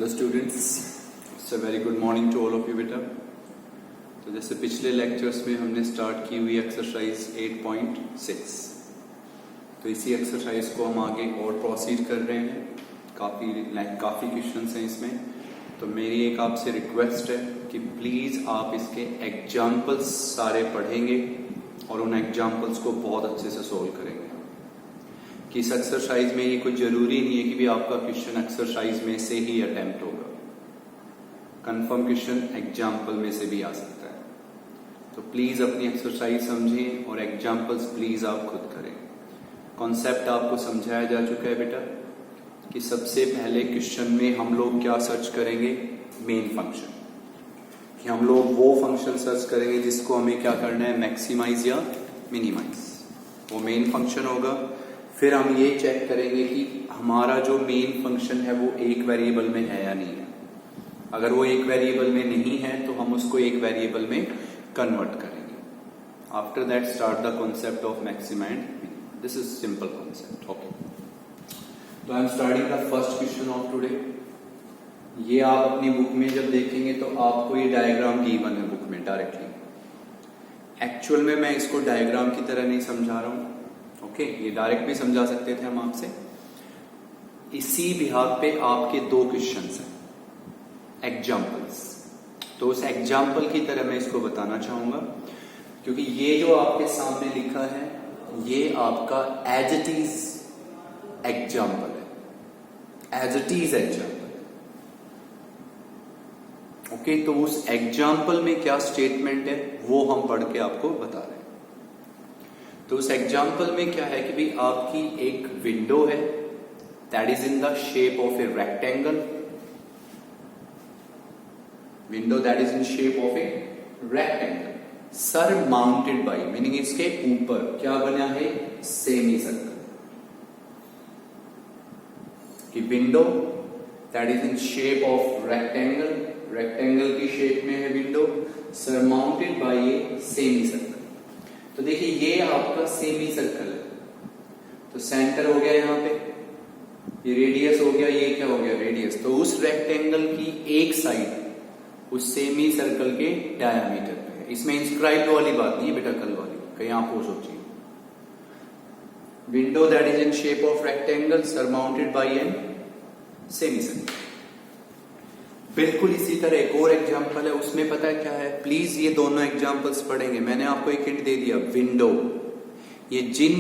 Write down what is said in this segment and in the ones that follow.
Hello students, it's a very good morning to all of you बेटा। तो जैसे पिछले लेक्चर्स में हमने स्टार्ट की हुई एक्सरसाइज 8.6, तो इसी एक्सरसाइज को हम आगे और प्रोसीड कर रहे हैं। काफ़ी क्वेश्चंस हैं इसमें, तो मेरी एक आपसे रिक्वेस्ट है कि प्लीज़ आप इसके एग्जाम्पल्स सारे पढ़ेंगे और उन एग्जाम्पल्स को बहुत अच्छे से सोल्व करेंगे। कि इस एक्सरसाइज में ये कोई जरूरी नहीं है कि भी आपका क्वेश्चन एक्सरसाइज में से ही अटेम्प्ट होगा, कंफर्म क्वेश्चन एग्जाम्पल में से भी आ सकता है। तो प्लीज अपनी एक्सरसाइज समझें और एग्जाम्पल्स प्लीज आप खुद करें। कॉन्सेप्ट आपको समझाया जा चुका है बेटा कि सबसे पहले क्वेश्चन में हम लोग क्या सर्च करेंगे, मेन फंक्शन। कि हम लोग वो फंक्शन सर्च करेंगे जिसको हमें क्या करना है, मैक्सिमाइज या मिनिमाइज, वो मेन फंक्शन होगा। फिर हम ये चेक करेंगे कि हमारा जो मेन फंक्शन है वो एक वेरिएबल में है या नहीं है। अगर वो एक वेरिएबल में नहीं है तो हम उसको एक वेरिएबल में कन्वर्ट करेंगे। After that start the concept of maxima and minima. This is simple concept. Okay, तो I am starting the first question of today. ये आप अपनी बुक में जब देखेंगे तो आपको ये डायग्राम गिवन है बुक में डायरेक्टली। एक्चुअल में मैं इसको डायग्राम की तरह नहीं समझा रहा हूं। ओके, ये डायरेक्ट भी समझा सकते थे हम आपसे। इसी बिहाफ पे आपके दो क्वेश्चंस हैं, एग्जाम्पल्स। तो उस एग्जाम्पल की तरह मैं इसको बताना चाहूंगा, क्योंकि ये जो आपके सामने लिखा है ये आपका एज इट इज एग्जाम्पल है, as it is example. Okay, तो उस एग्जाम्पल में क्या स्टेटमेंट है वो हम पढ़ के आपको बता रहे हैं। तो उस एग्जाम्पल में क्या है कि भाई आपकी एक विंडो है, that is in the shape of a rectangle. Window that is in shape of a rectangle, sir mounted by, meaning इसके ऊपर क्या बना है, सेमी सर्कल। कि window that is in shape of rectangle, rectangle की shape में है window, sir mounted by a semi circle. तो देखिए ये आपका सेमी सर्कल है, तो सेंटर हो गया यहाँ पे, ये रेडियस हो गया, ये क्या हो गया, रेडियस। तो उस रेक्टेंगल की एक साइड उस सेमी सर्कल के डायमीटर पे है। इसमें इंस्क्राइब्ड वाली बात नहीं है बेटा, कल वाली कहीं आप हो सोचिए। Window that is in shape of rectangle surmounted by an semi circle. बिल्कुल इसी तरह एक और एग्जाम्पल है, उसमें पता है क्या है, प्लीज ये दोनों एग्जाम्पल्स पढ़ेंगे। मैंने आपको एक हिंट दे दिया, विंडो। ये जिन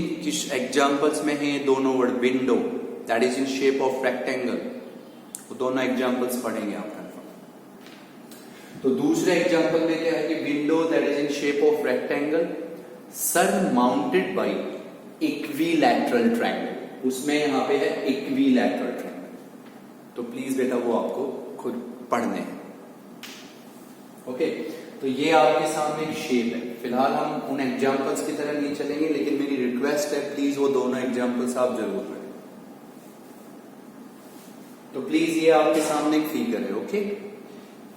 एग्जाम्पल्स में है ये दोनों word, window that is in shape of rectangle, वो दोनों एग्जाम्पल्स पढ़ेंगे आप कंफर्म। तो दूसरे एग्जाम्पल में क्या है कि window that is in shape of rectangle sir mounted by equilateral triangle, उसमें यहां पे है इक्विलैटरल ट्रायंगल। तो प्लीज बेटा वो आपको खुद पढ़ने हैं। ओके, तो ये आपके सामने एक शेप है। फिलहाल हम उन एग्जाम्पल्स की तरह नहीं चलेंगे, लेकिन मेरी रिक्वेस्ट है प्लीज वो दोनों एग्जाम्पल्स आप जरूर पढ़ें। तो प्लीज ये आपके सामने एक फिगर है। ओके,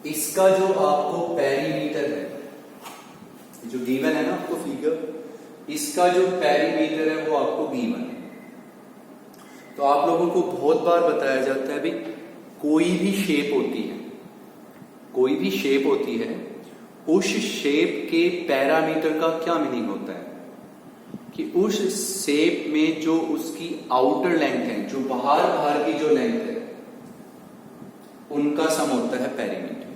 इसका जो आपको पेरीमीटर है, जो गिवन है ना आपको फिगर, इसका जो पेरीमीटर है वो आपको गिवन है। तो आप लोगों को बहुत बार बताया जाता है भाई कोई भी शेप होती है, कोई भी शेप होती है, उस शेप के पैरामीटर का क्या मीनिंग होता है कि उस शेप में जो उसकी आउटर लेंथ है, जो बाहर की जो लेंथ है, उनका सम होता है पेरीमीटर।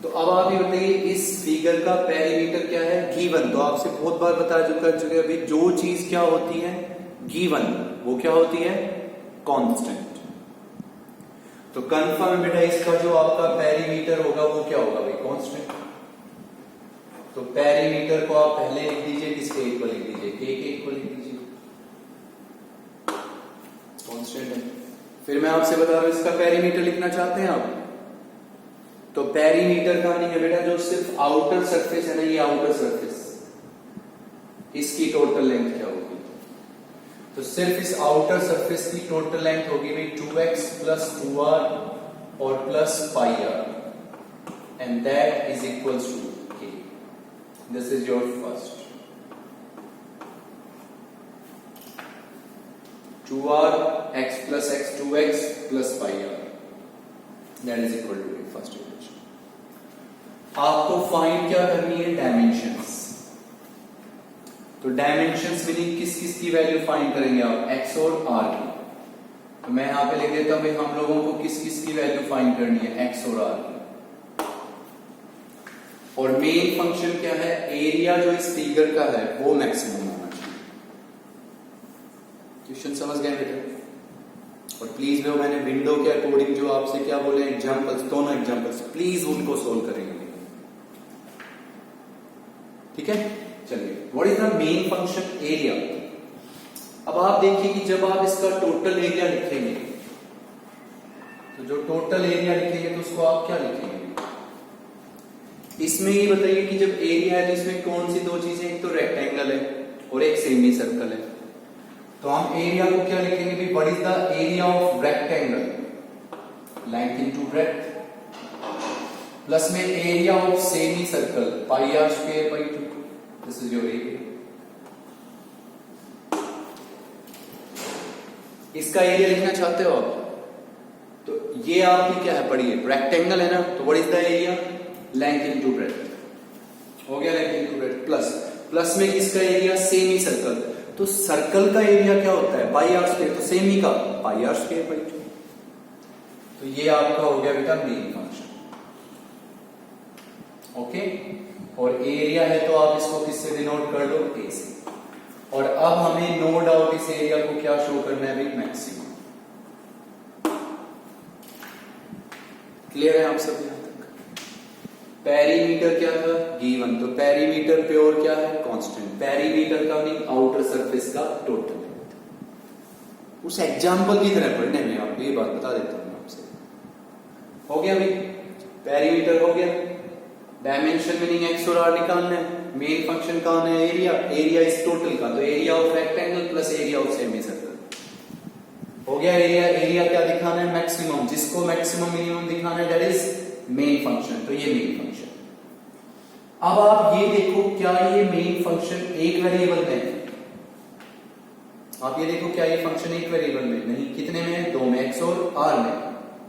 तो अब आप ये बताइए इस फिगर का पेरीमीटर क्या है, गिवन। तो आपसे बहुत बार बताया चुका है अभी, जो चीज क्या होती है गिवन, वो क्या होती है, कांस्टेंट। तो कंफर्म बेटा इसका जो आपका पेरीमीटर होगा वो क्या होगा भाई, कांस्टेंट। तो पेरीमीटर को आप पहले लिख दीजिए, किसके इक्वल लिख दीजिए, के इक्वल लिख दीजिए, कांस्टेंट है। फिर मैं आपसे बता रहा हूं इसका पेरीमीटर लिखना चाहते हैं आप, तो पेरीमीटर का नहीं है बेटा जो सिर्फ आउटर सरफेस है ना, ये आउटर सरफेस, इसकी टोटल लेंथ क्या होगी। तो सिर्फ इस आउटर सरफेस की टोटल लेंथ होगी भाई 2x प्लस 2r और plus pi r, and that is equals to k। This is your first 2r x plus x 2x plus pi r that is equal to first equation. आपको find क्या करनी है? Dimensions. तो dimensions meaning किस किस की value find करेंगे आप? x और r की। तो मैं यहां पे लिख देता हूं भाई हम लोगों को किस किस की वैल्यू फाइंड करनी है? x और r की। और मेन फंक्शन क्या है? एरिया जो इस फिगर का है वो मैक्सिमम होना चाहिए। क्वेश्चन समझ गए बेटा? और प्लीज वो मैंने विंडो के अकॉर्डिंग जो आपसे क्या बोले एग्जांपल्स, दोनों एग्जांपल्स प्लीज उनको सोल्व करेंगे। ठीक है, चलिए। What is the main function? Area. अब आप देखिए कि जब आप इसका टोटल एरिया लिखेंगे तो जो टोटल एरिया लिखेंगे तो उसको आप क्या लिखेंगे? इसमें ये बताइए कि जब एरिया है तो इसमें कौन सी दो चीजें? एक तो रेक्टेंगल है और एक सेमी सर्कल है। तो हम एरिया को क्या लिखेंगे भी? What is the area of rectangle? Length into breadth plus में area of semi circle pi r square by 2। This is your area. इसका एरिया लिखना चाहते हो आप? तो ये आपकी क्या है? पढ़िए, रेक्टेंगल है ना, तो what is the area? Length into breadth. हो गया लेंथ इनटू ब्रेड्थ प्लस में किसका एरिया? Semi circle. तो सर्कल का एरिया क्या होता है? पाई आर स्क्वायर। तो सेमी का पाई आर स्क्वायर बाय 2। तो ये आपका हो गया बेटा मेन फंक्शन। ओके, और एरिया है तो आप इसको किससे डिनोट कर दो? ए से। और अब हमें नो डाउट इस एरिया को क्या शो करना है भाई? मैक्सिमम। क्लियर है आप सब यहां तक? पेरीमीटर क्या था? गिवन। तो पेरीमीटर प्योर क्या है? कांस्टेंट। पेरीमीटर का मीनिंग आउटर सरफेस का टोटल। उस एग्जांपल की तरह पढ़ने में आपको ये बात बता देता हूं आपसे। हो गया भाई, पेरीमीटर हो गया। डायमेंशन मीनिंग x और r निकालना है। मेन फंक्शन कौन है? एरिया। एरिया इज टोटल का, तो area of rectangle plus area of semi circle. हो गया एरिया। एरिया क्या दिखाना है? मैक्सिमम। जिसको मैक्सिमम मिनिमम दिखाना है दैट इज मेन फंक्शन। तो ये मेन फंक्शन। अब आप ये देखो, क्या ये मेन फंक्शन एक वेरिएबल में है? आप ये देखो, क्या ये फंक्शन एक वेरिएबल में? नहीं। कितने में है? 2 में, x और r में।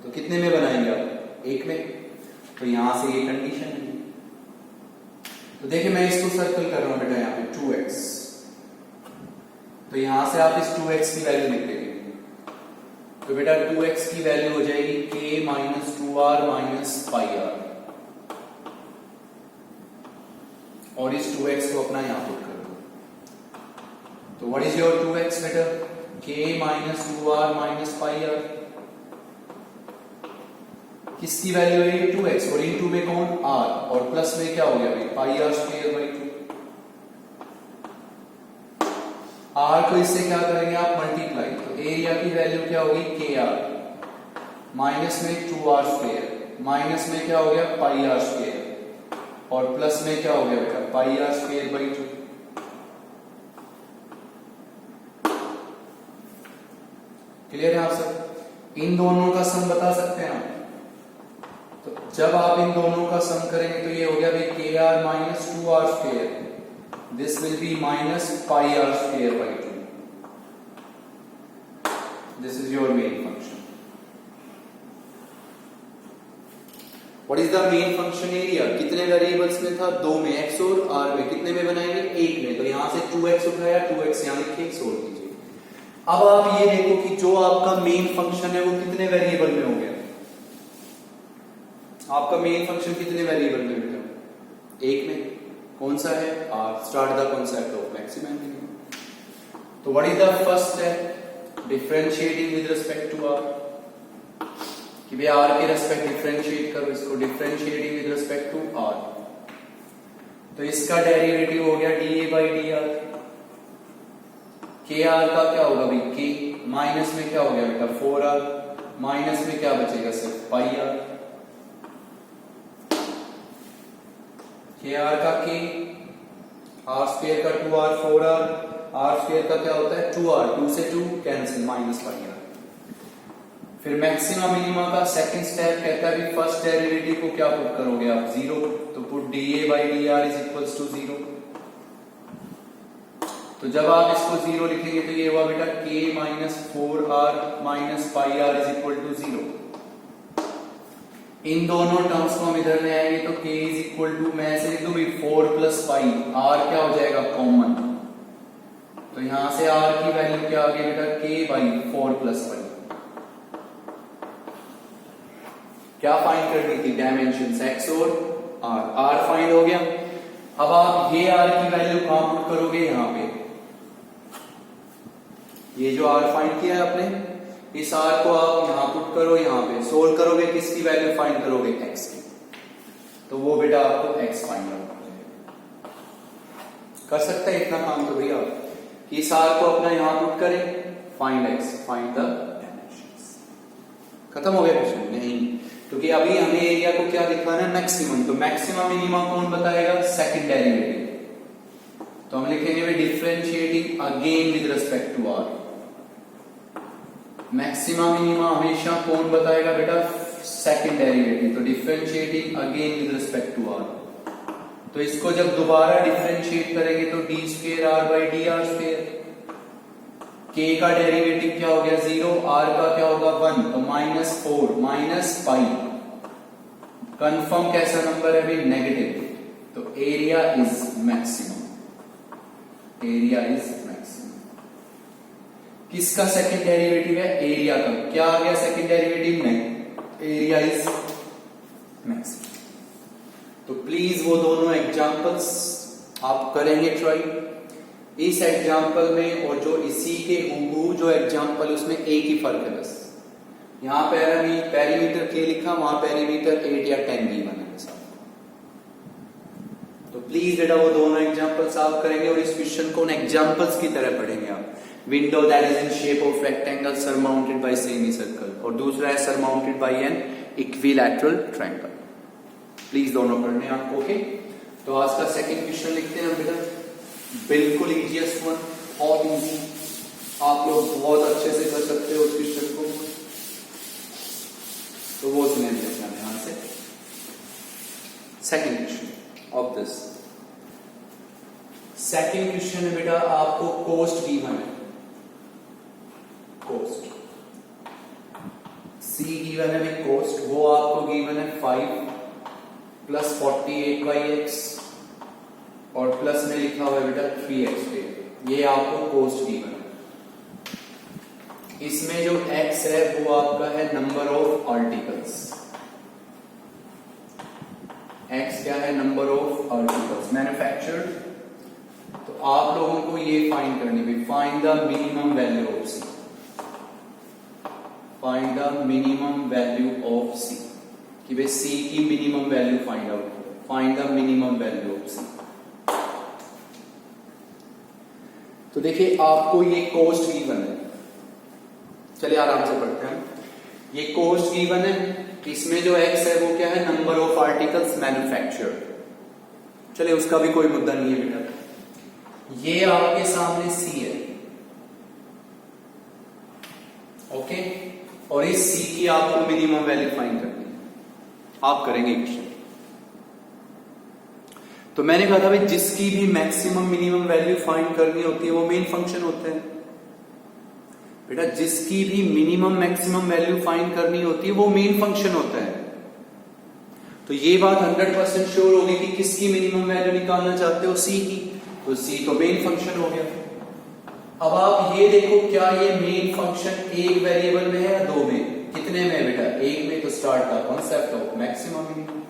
तो कितने में बनाएंगे आप? 1 में। तो यहां से ये कंडीशन है। तो देखिए मैं इसको सर्कल कर रहा हूं बेटा, यहां पे 2x। तो यहां से आप इस 2x की वैल्यू लिख देंगे। तो बेटा 2x की वैल्यू हो जाएगी k minus 2r minus pi r। और इस 2x को अपना यहां पुट कर दो। तो व्हाट इज योर 2x बेटा? k minus 2r minus pi r। किसकी वैल्यू है? 2x। और इनटू में कौन? r। और प्लस में क्या हो गया भाई? पाई आर स्क्वायर बाय 2। r को इससे क्या करेंगे आप? मल्टीप्लाई। तो एरिया की वैल्यू क्या होगी? kr माइनस में 2r स्क्वायर माइनस में क्या हो गया? पाई आर स्क्वायर। और प्लस में क्या हो गया बेटा? पाई आर स्क्वायर बाय 2। क्लियर है आप सब? इन दोनों का सम बता सकते हैं आप? तो जब आप इन दोनों का सम करेंगे तो ये हो गया भाई kr minus 2r square. This will be minus pi r square by 2। This is your main function. What is the main function? Area. कितने वेरिएबल्स में था? 2 में, x और r में। कितने में बनाएंगे? 1 में। तो यहां से 2x उठाया, 2x यहां लिखे, x और कीजिए। अब आप ये देखो कि जो आपका मेन फंक्शन है वो कितने वेरिएबल में हो गया? आपका मेन फंक्शन कितने वेरिएबल में बेटा? 1 में। कौन सा है? r। Start the concept of maximum minimum. तो what is the first step? Differentiating with respect to r। कि भाई r के रिस्पेक्ट डिफरेंशिएट करो इसको। Differentiating with respect to r। तो इसका डेरिवेटिव हो गया dA by dr। kr का क्या होगा भाई? k माइनस में क्या हो गया बेटा? 4r माइनस में क्या बचेगा? सिर्फ पाई r। kr का k, r स्क्वायर का 2r 4r, r स्क्वायर का क्या होता है? 2r। 2 से 2 कैंसिल, माइनस पाई r। फिर मैक्सिमा मिनिमा का सेकंड स्टेप कहता है कि फर्स्ट डेरिवेटिव को क्या पुट करोगे आप? 0। तो put dA by dr is equals to 0। तो तो जब आप इसको 0 लिखेंगे तो ये हुआ बेटा k minus 4r minus pi r is equal to 0। इन दोनों टर्म्स को हम इधर ले आएंगे तो k इज इक्वल टू, मैं ऐसे लिख दूं भाई 4 प्लस पाई, r क्या हो जाएगा कॉमन, तो यहां से r की वैल्यू क्या आ गई बेटा k बाई 4 प्लस पाई। क्या फाइंड करनी थी, डायमेंशन x और r फाइंड हो गया। अब आप ये r की वैल्यू कहां पुट करोगे, यहां पे, ये जो r फाइंड किया है आपने, इस r को आप यहां पुट करो, यहां पे सोल्व करोगे, किसकी वैल्यू फाइंड करोगे, x की, तो वो बेटा आपको x फाइंड आउट हो जाएगा। कर सकते हैं इतना काम तो भैया, कि इस r को अपना यहां पुट करें, find x, find the dimensions. खत्म हो गया क्वेश्चन? नहीं, क्योंकि अभी हमें एरिया को क्या दिखाना है, मैक्सिमम, तो मैक्सिमम मिनिमम कौन बताएगा, सेकंड डेरिवेटिव। तो हम लिखेंगे वे differentiating again with respect to r। Maximum minima हमेशा कौन बताएगा बेटा, सेकंड डेरिवेटिव, तो differentiating again with respect to r। तो इसको जब दोबारा डिफरेंशिएट करेंगे तो d square r by d r square, k का डेरिवेटिव क्या हो गया 0, r का क्या होगा 1, तो माइनस 4 माइनस पाई, कंफर्म कैसा नंबर है भाई, नेगेटिव, तो area is maximum, area is maximum. किसका सेकंड डेरिवेटिव है, एरिया का, क्या आ गया सेकंड डेरिवेटिव में, एरिया इज मैक्सिमम। तो प्लीज वो दोनों एग्जांपल्स आप करेंगे ट्राई। इस एग्जाम्पल में और जो इसी के हूबहू जो एग्जाम्पल उसमें एक ही फर्क है, बस यहां पेरीमीटर के लिखा, वहां पेरीमीटर 8 या 10 भी बना है साहब। तो प्लीज बेटा वो दोनों एग्जाम्पल्स आप करेंगे और इस क्वेश्चन को एग्जाम्पल्स की तरह पढ़ेंगे आप। Window that is in shape of rectangle surmounted by semi circle, और दूसरा है surmounted by an equilateral triangle. Please दोनों पढ़ने आपको, ओके। तो आज का सेकंड क्वेश्चन लिखते हैं बेटा, बिल्कुल इजीएस्ट वन, बहुत इजी, आप लोग बहुत अच्छे से कर सकते हो उस क्वेश्चन को, तो वो सुने देखना ध्यान से। Second question of this, second question है बेटा आपको कोस्ट गिवन है, कोस्ट C गिवन है भी कोस्ट, वो आपको गिवन है 5 प्लस 48 बाई एक्स और प्लस में लिखा हुआ है बेटा 3x, ये आपको कोस्ट गिवन है। इसमें जो x है वो आपका है नंबर ऑफ आर्टिकल्स, x क्या है, नंबर ऑफ आर्टिकल्स मैन्युफैक्चर्ड। तो आप लोगों को ये फाइंड करनी है, find the minimum value of C, find the minimum value of C, कि भाई C की minimum value find out, find the minimum value of C। तो देखिए आपको ये कोस्ट गिवन है, चलिए आराम से पढ़ते हैं। ये कोस्ट गिवन है, इसमें जो x है वो क्या है, नंबर ऑफ आर्टिकल्स मैन्युफैक्चर्ड। चलिए उसका भी कोई मुद्दा नहीं है बेटा, ये आपके सामने C है, ओके, और इस C की आपको मिनिमम वैल्यू फाइंड करनी है, आप करेंगे क्वेश्चन। तो मैंने कहा था भाई जिसकी भी मैक्सिमम मिनिमम वैल्यू फाइंड करनी होती है वो मेन फंक्शन होता है बेटा, जिसकी भी मिनिमम मैक्सिमम वैल्यू फाइंड करनी होती है वो मेन फंक्शन होता है। तो ये बात 100% श्योर होगी कि किसकी मिनिमम वैल्यू निकालना चाहते हो, C की, तो C तो मेन फंक्शन हो गया। अब आप ये देखो क्या ये मेन फंक्शन एक वेरिएबल में है या दो में, कितने में बेटा, एक में, तो start the concept of maximum minimum.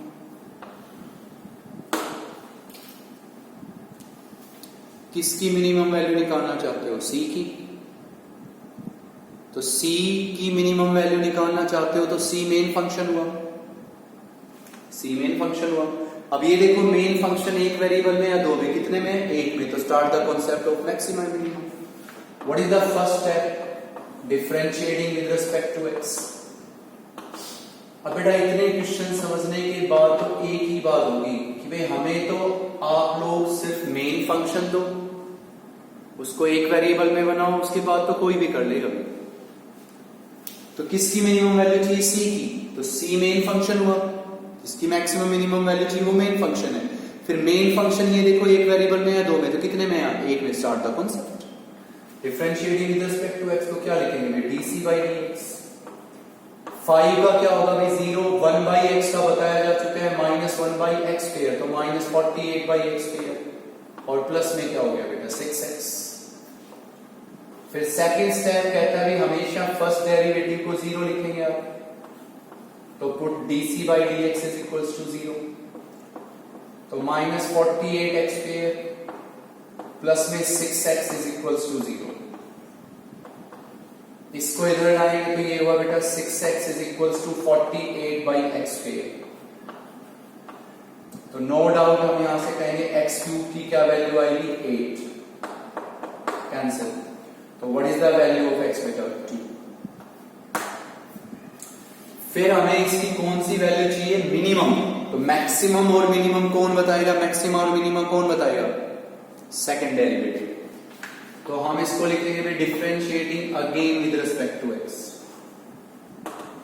किसकी मिनिमम वैल्यू निकालना चाहते हो, C की, तो C की मिनिमम वैल्यू निकालना चाहते हो तो C मेन फंक्शन हुआ, C मेन फंक्शन हुआ। अब ये देखो मेन फंक्शन एक वेरिएबल में या दो में, कितने में, एक में, तो start the concept of maximum minimum. What is the first step, differentiating with respect to x। अब बेटा इतने क्वेश्चन समझने के बाद तो एक ही बात होगी कि भाई हमें तो आप लोग सिर्फ मेन फंक्शन दो, उसको एक वेरिएबल में बनाओ, उसके बाद तो कोई भी कर लेगा। तो किसकी मिनिमम वैल्यू चाहिए, C की, तो C मेन फंक्शन हुआ, इसकी मैक्सिमम मिनिमम वैल्यू चाहिए वो मेन फंक्शन है। फिर मेन फंक्शन ये देखो एक वेरिएबल में है, दो में, तो कितने में है? एक में। Start the concept. Differentiating with respect to x तो क्या लिखेंगे? dc by dx। 5 का क्या होगा भाई? 0। 1 by x का बताया जा चुका है -1 by x स्क्वायर, तो -48 by x स्क्वायर, और प्लस में क्या हो गया बेटा? 6x। फिर सेकंड स्टेप कहता है हमेशा फर्स्ट डेरिवेटिव को 0 लिखेंगे आप, तो put dc by dx is equals to 0, तो -48x स्क्वायर प्लस में 6x is equals to 0। इसको इधर लाएंगे तो ये हुआ बेटा 6x is equals to 48 by x square. तो नो डाउट हम यहां से कहेंगे x क्यूब की क्या वैल्यू आएगी? 8। कैंसिल। तो what is the value of x बेटा? 2। फिर हमें इसकी कौन सी वैल्यू चाहिए? मिनिमम। तो मैक्सिमम और मिनिमम कौन बताएगा? मैक्सिमम और मिनिमम कौन बताएगा? Second derivative. तो हम इसको लिख देंगे differentiating again with respect to x।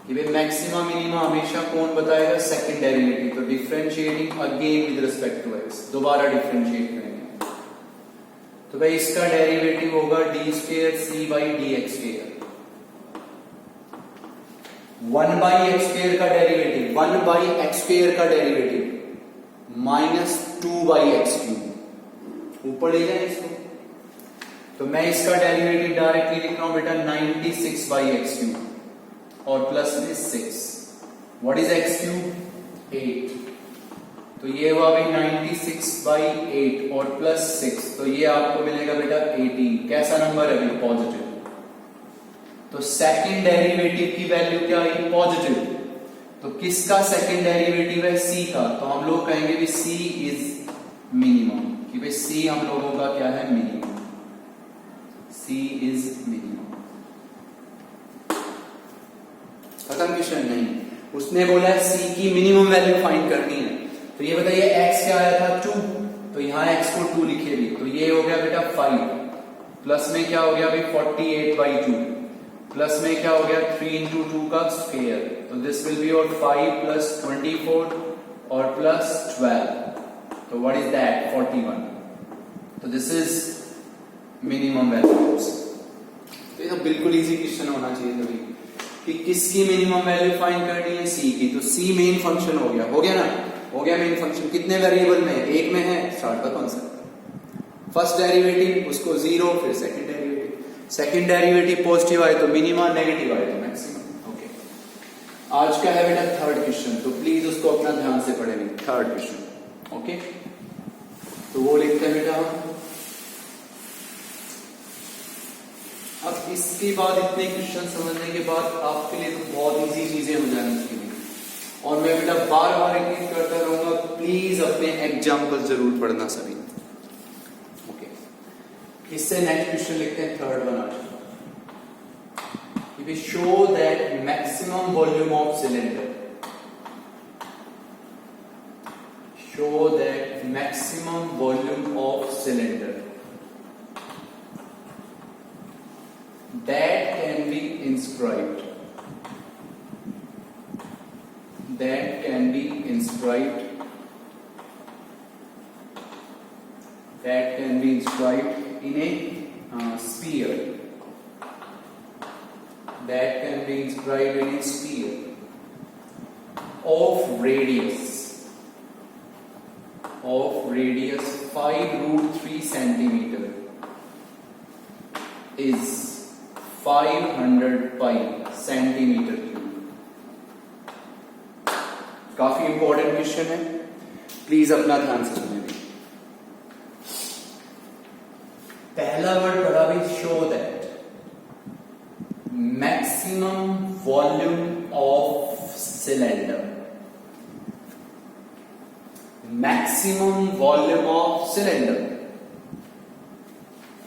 कि भाई मैक्सिमम मिनिमम हमेशा कौन बताएगा? Second derivative. तो differentiating again with respect to x, दोबारा डिफरेंशिएट करेंगे। तो भाई इसका डेरिवेटिव होगा d square c by dx square. 1 by x square का डेरिवेटिव, 1 बाई एक्स स्क्वायर का डेरिवेटिव -2 बाई एक्स क्यूब। ऊपर ले जाए इसको, तो मैं इसका डेरिवेटिव डायरेक्टली लिख रहा हूं बेटा 96 बाई एक्स क्यूब और प्लस में 6। What is x cube? 8। तो ये हुआ भाई 96 बाई 8 और प्लस 6, तो ये आपको मिलेगा बेटा 18। कैसा नंबर है? पॉजिटिव। तो सेकंड डेरिवेटिव की वैल्यू क्या आई? पॉजिटिव। तो किसका सेकंड डेरिवेटिव है? c का। तो हम लोग कहेंगे भी c इज मिनिमम, कि भाई c हम लोगों का क्या है? मिनिमम। c is minimum. खत्म क्वेश्चन? नहीं, उसने बोला है c की मिनिमम वैल्यू फाइंड करनी है। तो ये बताइए x क्या आया था? 2, तो यहां x को 2 लिखेगी, तो ये हो गया बेटा 5, प्लस में क्या हो गया भाई? 48 बाई 2, प्लस में क्या हो गया? 3 इंटू 2 का स्क्वायर, तो दिस विल बी और 5 प्लस 24 और प्लस 12, तो व्हाट इज दैट? 41। तो दिस इज मिनिमम वैल्यूज। तो ये तो बिल्कुल इजी क्वेश्चन होना चाहिए कभी कि किसकी मिनिमम वैल्यू फाइंड करनी है? c की। तो c मेन फंक्शन हो गया ना? हो गया मेन फंक्शन। कितने वेरिएबल में? एक में है। Start the concept. First derivative उसको 0, फिर second derivative. Second derivative positive आए तो मिनिमा, नेगेटिव आए तो मैक्सिमम। ओके, आज का है बेटा थर्ड क्वेश्चन, तो प्लीज उसको अपना ध्यान से पढ़ेंगे। थर्ड क्वेश्चन, ओके, तो वो लिखते हैं बेटा हम। अब इसके बाद इतने क्वेश्चन समझने के बाद आपके लिए तो बहुत इजी चीजें हो जानी चाहिए, और मैं बेटा बार बार रिपीट करता रहूंगा, प्लीज अपने एग्जाम्पल जरूर पढ़ना सभी। इससे नेक्स्ट क्वेश्चन लिखते हैं थर्ड वन आज। If we show that maximum volume of cylinder, show that maximum volume of cylinder that can be inscribed, that can be inscribed, that can be inscribed in a sphere, that can be inscribed in a sphere of radius 5√3 centimeter is 500 pi centimeter cube। काफी important question है, please अपना ध्यान से सुनिए। पहला word पढ़ा भी, show that maximum volume of cylinder, maximum volume of cylinder.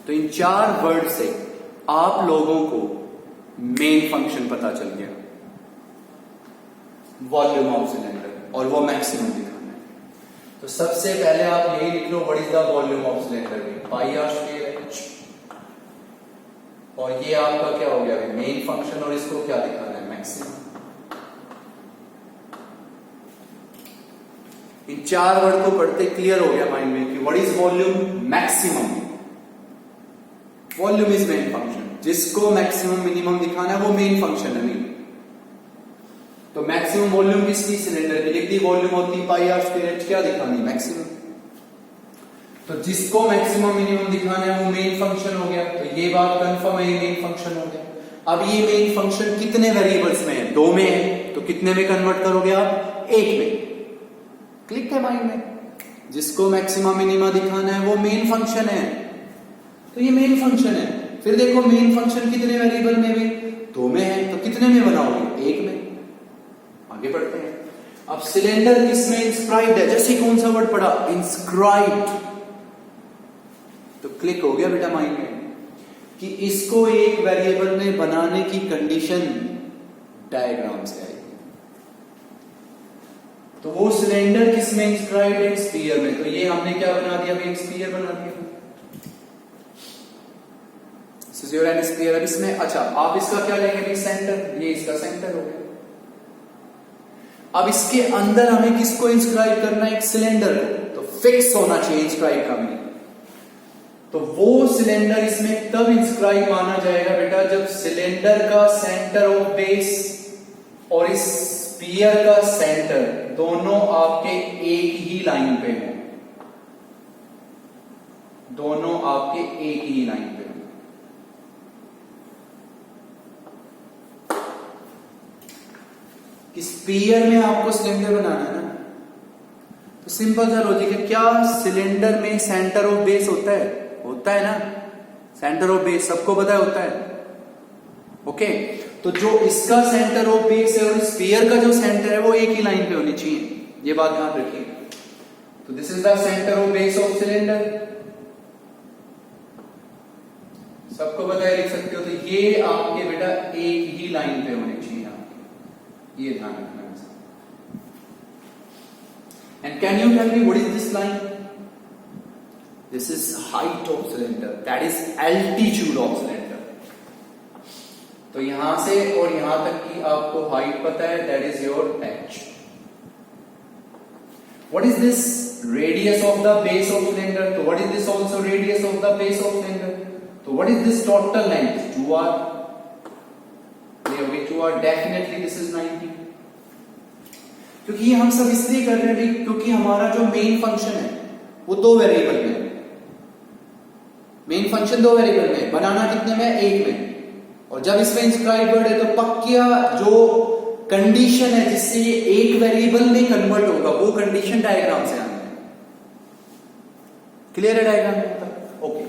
तो इन 4 वर्ड से आप लोगों को मेन फंक्शन पता चल गया, वॉल्यूम ऑफ सिलेंडर, और वो मैक्सिमम दिखाना है। तो सबसे पहले आप यही लिख लो, what is the volume of cylinder? Pi r square, और ये आपका क्या हो गया? मेन फंक्शन, और इसको क्या दिखाना है? मैक्सिमम। इन 4 वर्ड को पढ़ते क्लियर हो गया माइंड में कि what is volume? Maximum. Volume is main function. जिसको मैक्सिमम मिनिमम दिखाना है वो मेन फंक्शन है। तो मैक्सिमम वॉल्यूम किसकी? सिलेंडर की। लिख दी वॉल्यूम होती पाई आर स्क्वायर एच, क्या दिखानी? मैक्सिमम। तो जिसको मैक्सिमम मिनिमम दिखाना है वो मेन फंक्शन हो गया। तो ये बात कंफर्म है, ये मेन फंक्शन हो गया। अब ये मेन फंक्शन कितने वेरिएबल्स में है? 2 में है। तो कितने में कन्वर्ट करोगे आप? 1 में। क्लिक है माइंड में। जिसको मैक्सिमम मिनिमम दिखाना है वो मेन फंक्शन है। तो ये मेन फंक्शन है। फिर देखो मेन फंक्शन कितने वेरिएबल में है? 2 में है। तो कितने में बनाओगे? 1 में। आगे बढ़ते हैं। अब सिलेंडर किसमें इंस्क्राइब्ड है? जैसे कौन सा वर्ड पढ़ा? इंस्क्राइब्ड। तो क्लिक हो गया बेटा माइंड में कि इसको एक वेरिएबल में बनाने की कंडीशन डायग्राम से आएगी। तो वो सिलेंडर किसमें इंस्क्राइब्ड है? स्फीयर में। तो ये हमने क्या बना दिया? एक स्फीयर बना दिया। This is your an sphere. अब इसमें अच्छा आप इसका क्या लेंगे? सेंटर। ये इसका सेंटर हो गया। अब इसके अंदर हमें किसको इंस्क्राइब करना है? एक सिलेंडर को। तो फिक्स होना चाहिए इंस्क्राइब का मीनिंग। तो वो सिलेंडर इसमें तब इंस्क्राइब माना जाएगा बेटा जब सिलेंडर का सेंटर ऑफ बेस और इस स्फीयर का सेंटर दोनों आपके एक ही लाइन पे हो। दोनों आपके एक ही लाइन पे हो। कि स्फीयर में आपको सिलेंडर बनाना है ना, तो सिंपल सा लॉजिक है। क्या सिलेंडर में सेंटर ऑफ बेस होता है? होता है ना। सेंटर ऑफ बेस सबको पता है होता है। ओके, तो जो इसका सेंटर ऑफ बेस है और स्फीयर का जो सेंटर है वो एक ही लाइन पे होनी चाहिए। ये बात ध्यान रखिए। तो this is the centre of base of cylinder. सबको पता है, लिख सकते हो। तो ये आपके बेटा एक ही लाइन पे होने चाहिए। ये ध्यान रखना है। And can you tell me what is this line? This is height of cylinder, that is altitude of cylinder. तो यहां से और यहां तक की आपको हाइट पता है, that is your h. What is this? Radius of the base of cylinder. तो what is this also? Radius of the base of cylinder. तो what is this total length? 2r। Definitely this is 90। क्योंकि ये हम सब इसलिए कर रहे हैं क्योंकि हमारा जो मेन फंक्शन है वो 2 वेरिएबल में है। मेन फंक्शन 2 वेरिएबल में, बनाना कितने में? 1 में। और जब इसमें इंस्क्राइब्ड है तो पक्का जो कंडीशन है जिससे ये एक वेरिएबल में कन्वर्ट होगा वो कंडीशन डायग्राम से आनी है। क्लियर है डायग्राम में? ओके।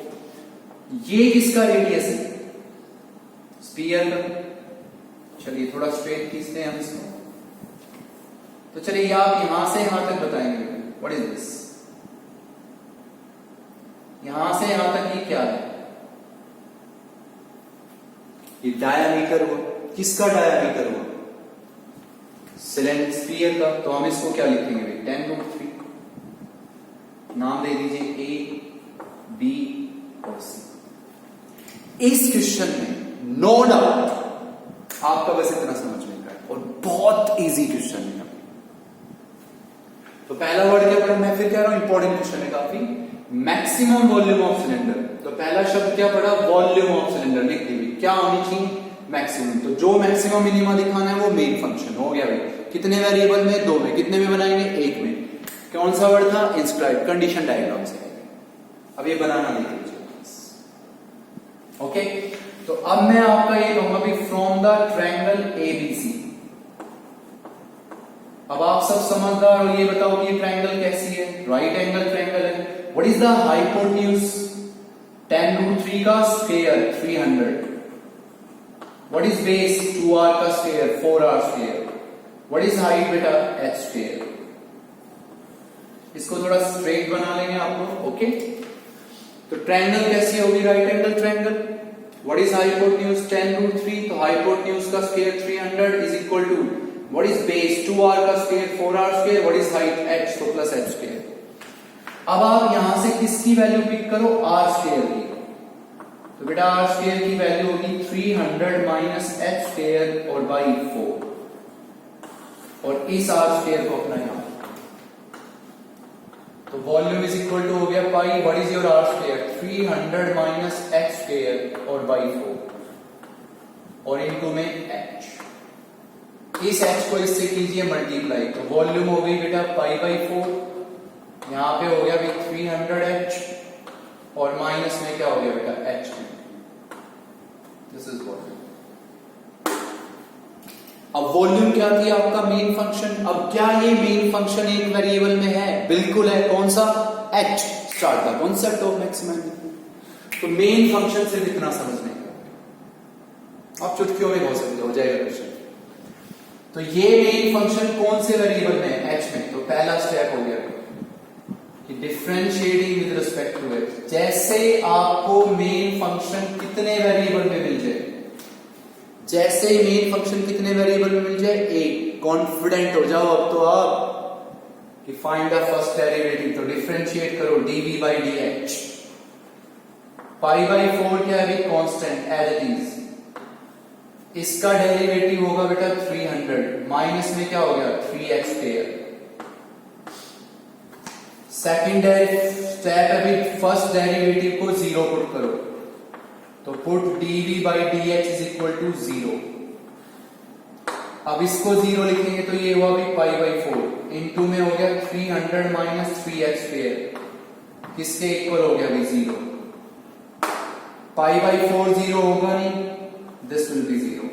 ये किसका रेडियस है? स्फीयर का। चलिए थोड़ा स्ट्रेट खींचते हैं हम इसको। तो चलिए आप यहां से यहां तक बताएंगे व्हाट इज दिस। यहां से यहां तक ये क्या है? ये डायामीटर हुआ। किसका डायामीटर हुआ? सिलेंडर स्फीयर का। तो हम इसको क्या लिखेंगे? 10√3। नाम दे दीजिए ए, बी और सी। इस क्वेश्चन में नो डाउट आपका बस इतना समझ में आया और बहुत इजी क्वेश्चन है। तो पहला वर्ड क्या पढ़ा? मैं फिर कह रहा हूं इंपॉर्टेंट क्वेश्चन है काफी। Maximum volume of cylinder. तो पहला शब्द क्या पढ़ा? Volume of cylinder. लिख दी क्या होनी चाहिए? मैक्सिमम। तो जो मैक्सिमम मिनिमम दिखाना है वो मेन फंक्शन हो गया भाई। कितने वेरिएबल में? 2 में। कितने में बनाएंगे? 1 में। कौन सा वर्ड था? इंस्क्राइब। कंडीशन डायग्राम से। अब ये बनाना लिख लीजिए। ओके, तो अब मैं आपका ये कहूंगा भी फ्रॉम द ट्रायंगल एबीसी। अब आप सब समझदार हो, ये बताओ कि ये ट्रायंगल कैसी है? राइट एंगल ट्रायंगल है। What is the hypotenuse? 10√3 का square 300। What is base? 2r का square 4r square. What is height बेटा? h square. इसको थोड़ा स्ट्रेट बना लेंगे आप लोग। ओके, तो ट्रायंगल कैसी होगी? Right angle triangle. What is hypotenuse? 10√3। तो हाइपोटेन्यूज का square 300 is equal to what is base? 2r का square 4r square. What is height? h। तो प्लस h स्क्वायर। अब आप यहां से किसकी वैल्यू पिक करो? r स्क्वायर की। तो बेटा r स्क्वायर की वैल्यू होगी 300 माइनस h स्क्वायर और बाई 4। और इस r स्क्वायर को अपना यहां तो वॉल्यूम इज इक्वल टू हो गया pi, what is your r square, 300 minus h square और बाई 4 और इनटू में एच। इस एच को इससे कीजिए मल्टीप्लाई, तो वॉल्यूम हो गई बेटा पाई बाई 4, यहां पे हो गया भी 300h और माइनस में क्या हो गया बेटा h में, दिस इज वॉल्यूम। अब वॉल्यूम क्या थी आपका मेन फंक्शन। अब क्या ये मेन फंक्शन एक वेरिएबल में है, बिल्कुल है, कौन सा, h, start the concept of maximum. तो मेन फंक्शन सिर्फ इतना समझने का, आप चुटकियों में हो सकते हो जाएगा क्वेश्चन। तो ये मेन फंक्शन कौन से वेरिएबल में है, h में। तो पहला स्टेप हो गया कि differentiating with respect to h। जैसे आपको मेन फंक्शन कितने वेरिएबल में मिल जाए, जैसे ही मेन फंक्शन कितने वेरिएबल में मिल जाए, एक, कॉन्फिडेंट हो जाओ अब तो आप कि फाइंड द फर्स्ट डेरिवेटिव। तो डिफरेंशिएट करो dv by dh। Pi by 4 क्या है, कांस्टेंट एज इट इज, इसका डेरिवेटिव होगा बेटा 300, माइनस में क्या हो गया 3x स्क्वायर। सेकंड स्टेप है भी फर्स्ट डेरिवेटिव को जीरो पुट करो, तो put dv by dh is equal to 0। अब इसको 0 लिखेंगे तो ये हुआ भी पाई बाई 4 इनटू में हो गया 300 माइनस 3x स्क्वायर, किसके इक्वल हो गया भी 0। पाई बाई 4 0 होगा नहीं, दिस विल बी 0।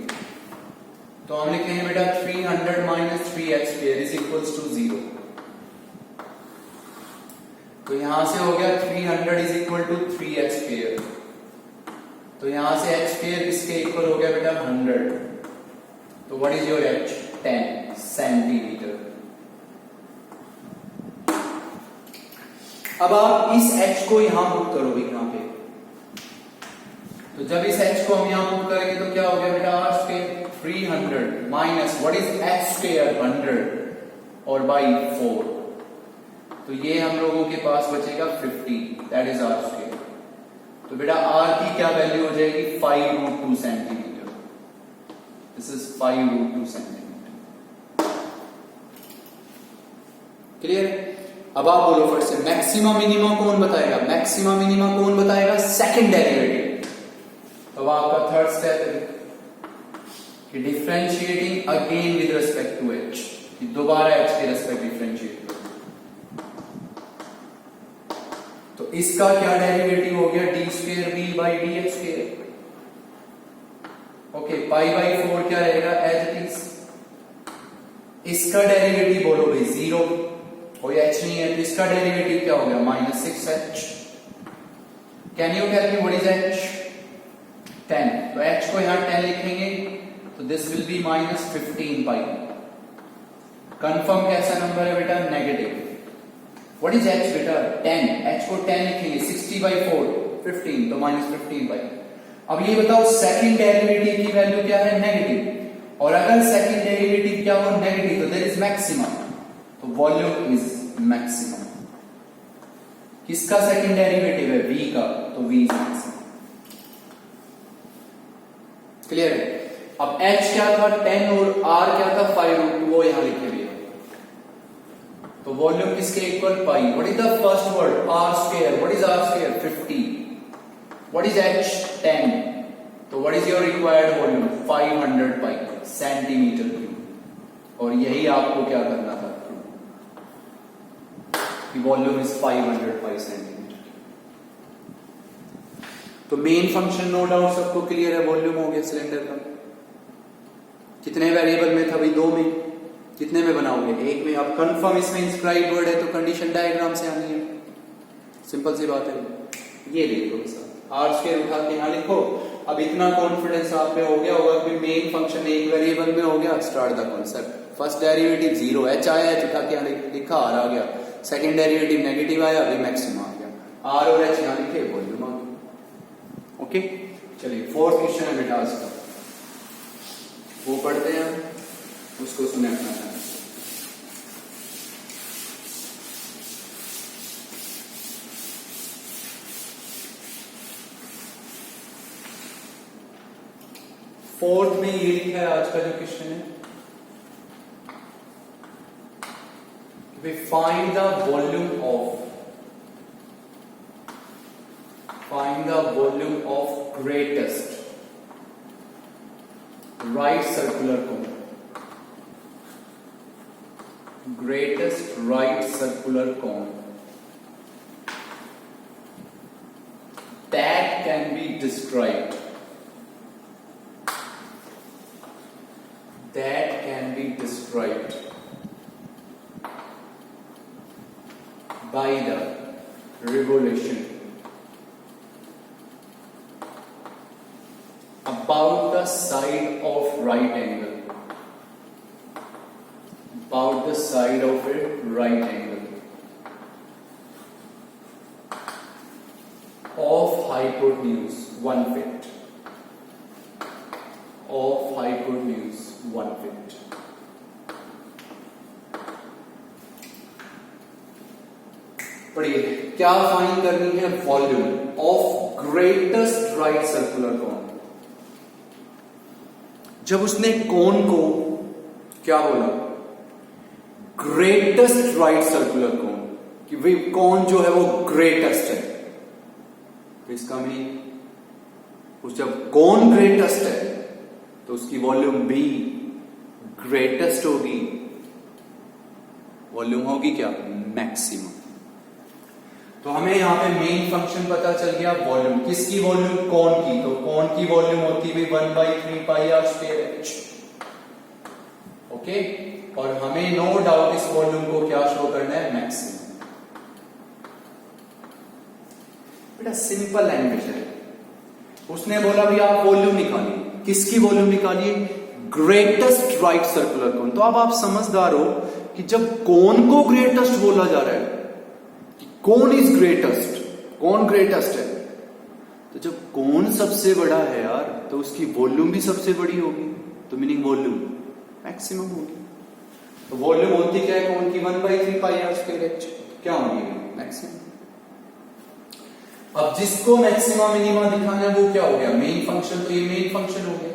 तो हम लिखेंगे बेटा 300 minus 3x square is equals to 0। तो यहां से हो गया 300 is equal to 3x square, तो यहां से h स्क्वायर किसके इक्वल हो गया बेटा 100। तो what is your h, 10 centimetre. अब आप इस h को यहां पुट करो यहां पे, तो जब इस h को हम यहां पुट करेंगे तो क्या हो गया बेटा r square 300 minus what is h square 100 और बाई 4, तो ये हम लोगों के पास बचेगा 50, दैट इज r स्क्वायर। तो बेटा r की क्या वैल्यू हो जाएगी 5√2 centimetre, this is 5√2 centimetre. Clear. अब आप बोलो फट से मैक्सिमम मिनिमम कौन बताएगा, मैक्सिमम मिनिमम कौन बताएगा, सेकंड डेरिवेटिव। तो आपका थर्ड स्टेप है कि differentiating again with respect to h, कि दोबारा h के रिस्पेक्ट डिफरेंशिएट करो। तो इसका क्या डेरिवेटिव हो गया d square b by dh square. Okay, pi by 4 क्या रहेगा एज इट इज, इसका डेरिवेटिव बोलो भाई 0, कोई h नहीं है, तो इसका डेरिवेटिव क्या हो गया minus 6h। Can you tell me what is h, 10। तो h को यहां 10 लिखेंगे तो दिस विल बी माइनस 15 पाई। कंफर्म कैसा नंबर है बेटा, नेगेटिव। व्हाट इज h बेटा 10, h को 10 लिखेंगे 60 बाई 4 15, तो माइनस 15 पाई। अब ये बताओ सेकंड डेरिवेटिव की वैल्यू क्या है, नेगेटिव, और अगर सेकंड डेरिवेटिव क्या हो नेगेटिव, तो देयर इज मैक्सिमम, तो वॉल्यूम इज मैक्सिमम। किसका सेकंड डेरिवेटिव है, v का, तो v इज मैक्सिमम। क्लियर है। अब h क्या था 10 और r क्या था 5√2, वो यहां लिखे हुए। तो वॉल्यूम किसके equal, pi. What is the first word, r square. What is r square 50। What is h 10, तो what is your required volume 500 pi centimetre cube. और यही आपको क्या करना था, कि वॉल्यूम इज 500 पाई सेंटीमीटर। तो मेन फंक्शन नो डाउट सबको क्लियर है, वॉल्यूम हो गया सिलेंडर का। कितने वेरिएबल में था भाई, 2 में, कितने में बनाओगे, 1 में। अब कंफर्म इसमें इंस्क्राइब वर्ड है तो कंडीशन डायग्राम से आनी है, सिंपल सी बात है। ये देखो आर स्क्वायर उठा के यहां लिखो। अब इतना कॉन्फिडेंस आप में हो गया होगा कि मेन फंक्शन एक वेरिएबल में हो गया, start the concept. First derivative 0, h आया है उठा के यहां लिखा, r आ गया। सेकंड डेरिवेटिव नेगेटिव आया, अभी मैक्सिमम आ गया, r और h यहां लिखे, वॉल्यूम आ गया। ओके, चलिए फोर्थ क्वेश्चन है बेटा आज का, वो पढ़ते हैं, उसको सुने अपना। फोर्थ में ये लिखा है आज का जो क्वेश्चन है, find the volume of find the volume of greatest right circular cone. Greatest right circular cone that can be described. That can be described by the revolution about the side of right angle. About the side of a right angle of hypotenuse 1 foot. Of hypotenuse 1 foot. पढ़िए, क्या find करनी है? Volume of greatest right circular cone. जब उसने कोन को क्या बोला? Greatest right circular cone, कि भाई कोन जो है वो ग्रेटेस्ट है, तो इसका मीनिंग उस जब कोन ग्रेटेस्ट है तो उसकी वॉल्यूम भी ग्रेटेस्ट होगी। वॉल्यूम होगी क्या? मैक्सिमम। तो हमें यहां पे मेन फंक्शन पता चल गया, वॉल्यूम। किसकी वॉल्यूम? कोन की। तो कोन की वॉल्यूम होती है 1/3 pi r square H. Okay, और हमें नो डाउट इस वॉल्यूम को क्या शो करना है? मैक्सिमम। बेटा सिंपल लैंग्वेज है। उसने बोला भी आप वॉल्यूम निकालिए। किसकी वॉल्यूम निकालिए? Greatest right circular cone. तो अब आप समझदार हो कि जब कोन को ग्रेटेस्ट बोला जा रहा है, कौन इज ग्रेटेस्ट, कौन ग्रेटेस्ट है, तो जब कौन सबसे बड़ा है यार, तो उसकी वॉल्यूम भी सबसे बड़ी होगी, तो मीनिंग वॉल्यूम मैक्सिमम होगी। तो वॉल्यूम होती क्या है कौन की? 1/3 पाई आर स्क्वायर एच। क्या होगी? मैक्सिमम। अब जिसको मैक्सिमा मिनिमा दिखाना है वो क्या हो गया? Main function. तो ये मेन फंक्शन हो गया।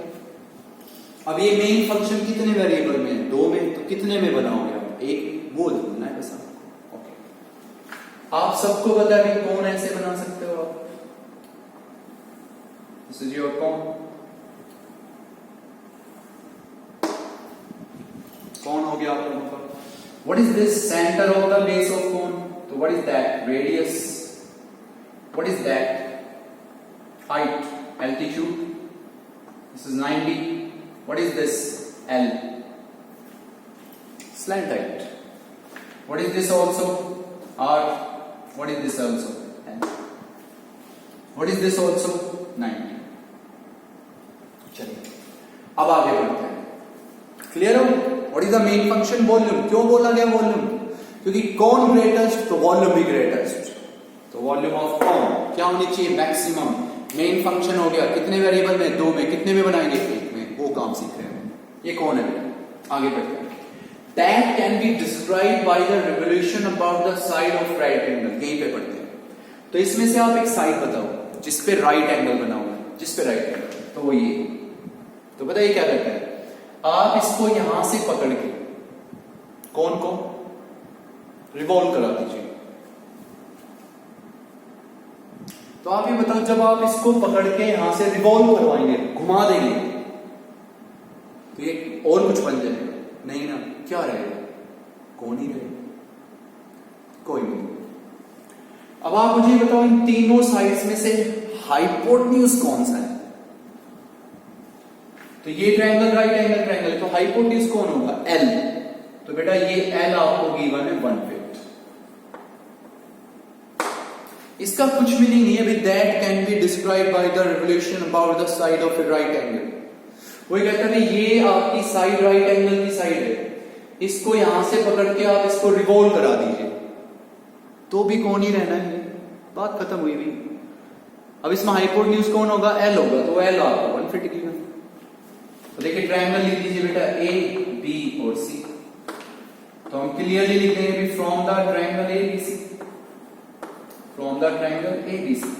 अब ये मेन फंक्शन कितने वेरिएबल में? 2 में। तो कितने में बनाओगे आप? एक। वो ढूंढना है बस आपको। आप सबको पता है कौन ऐसे बना सकते हो आप? दिस इज योर कौन। कौन हो गया आप लोगों का? What is this? Centre of the base of कौन। तो what is that? Radius. What is that? Height, altitude. This is 90। What is this? L, slant height. What is this also? R. What is this also? What is this also? 90. चलिए अब आगे बढ़ते हैं। Clear हो? What is the main function? Volume. क्यों बोला गया volume? क्योंकि कौन ग्रेटेस्ट, तो वॉल्यूम भी ग्रेटेस्ट। तो वॉल्यूम ऑफ कौन क्या होनी चाहिए? मैक्सिमम। मेन फंक्शन हो गया कितने वेरिएबल में? 2 में। कितने में बनाएंगे? 1 में। वो काम सीख रहे हैं। ये कौन है? आगे बढ़ते हैं। That can be described by the revolution about the side of right angle। यहीं पे पढ़ते हैं। तो इसमें से आप एक साइड बताओ जिसपे राइट एंगल बना हुआ है। जिसपे राइट एंगल, तो वो ये। तो बताइए क्या करता है? आप इसको यहां से पकड़ के कौन को रिवॉल्व करा दीजिए। तो आप ये बताओ, जब आप इसको पकड़ के यहां से रिवॉल्व करवाएंगे, घुमा देंगे, तो ये और कुछ बन जाएगा? नहीं ना। क्या रहेगा? कौन ही रहेगा? कोई नहीं। अब आप मुझे बताओ, इन तीनों साइड्स में से हाइपोटेन्यूज कौन सा है? तो ये ट्रायंगल राइट एंगल ट्रायंगल है, तो हाइपोटेन्यूज कौन होगा? एल। तो बेटा ये एल आपको गिवन है 1 फीट। इसका कुछ मीनिंग नहीं है। That can be describe by the revolution about the side of A right angle. वो कहता है ये आपकी साइड राइट एंगल की साइड है, इसको यहां से पकड़ के आप इसको रिवॉल्व करा दीजिए, तो भी कौन ही रहना है। बात खत्म हुई भी। अब इसमें हाइपोटेन्यूज कौन होगा? एल होगा। तो एल आपको 1 फीट गिवन। तो देखिए ट्रायंगल लिख दीजिए बेटा, ए, बी और सी। तो हम क्लियरली लिख देंगे from the triangle A B C. From the triangle A B C.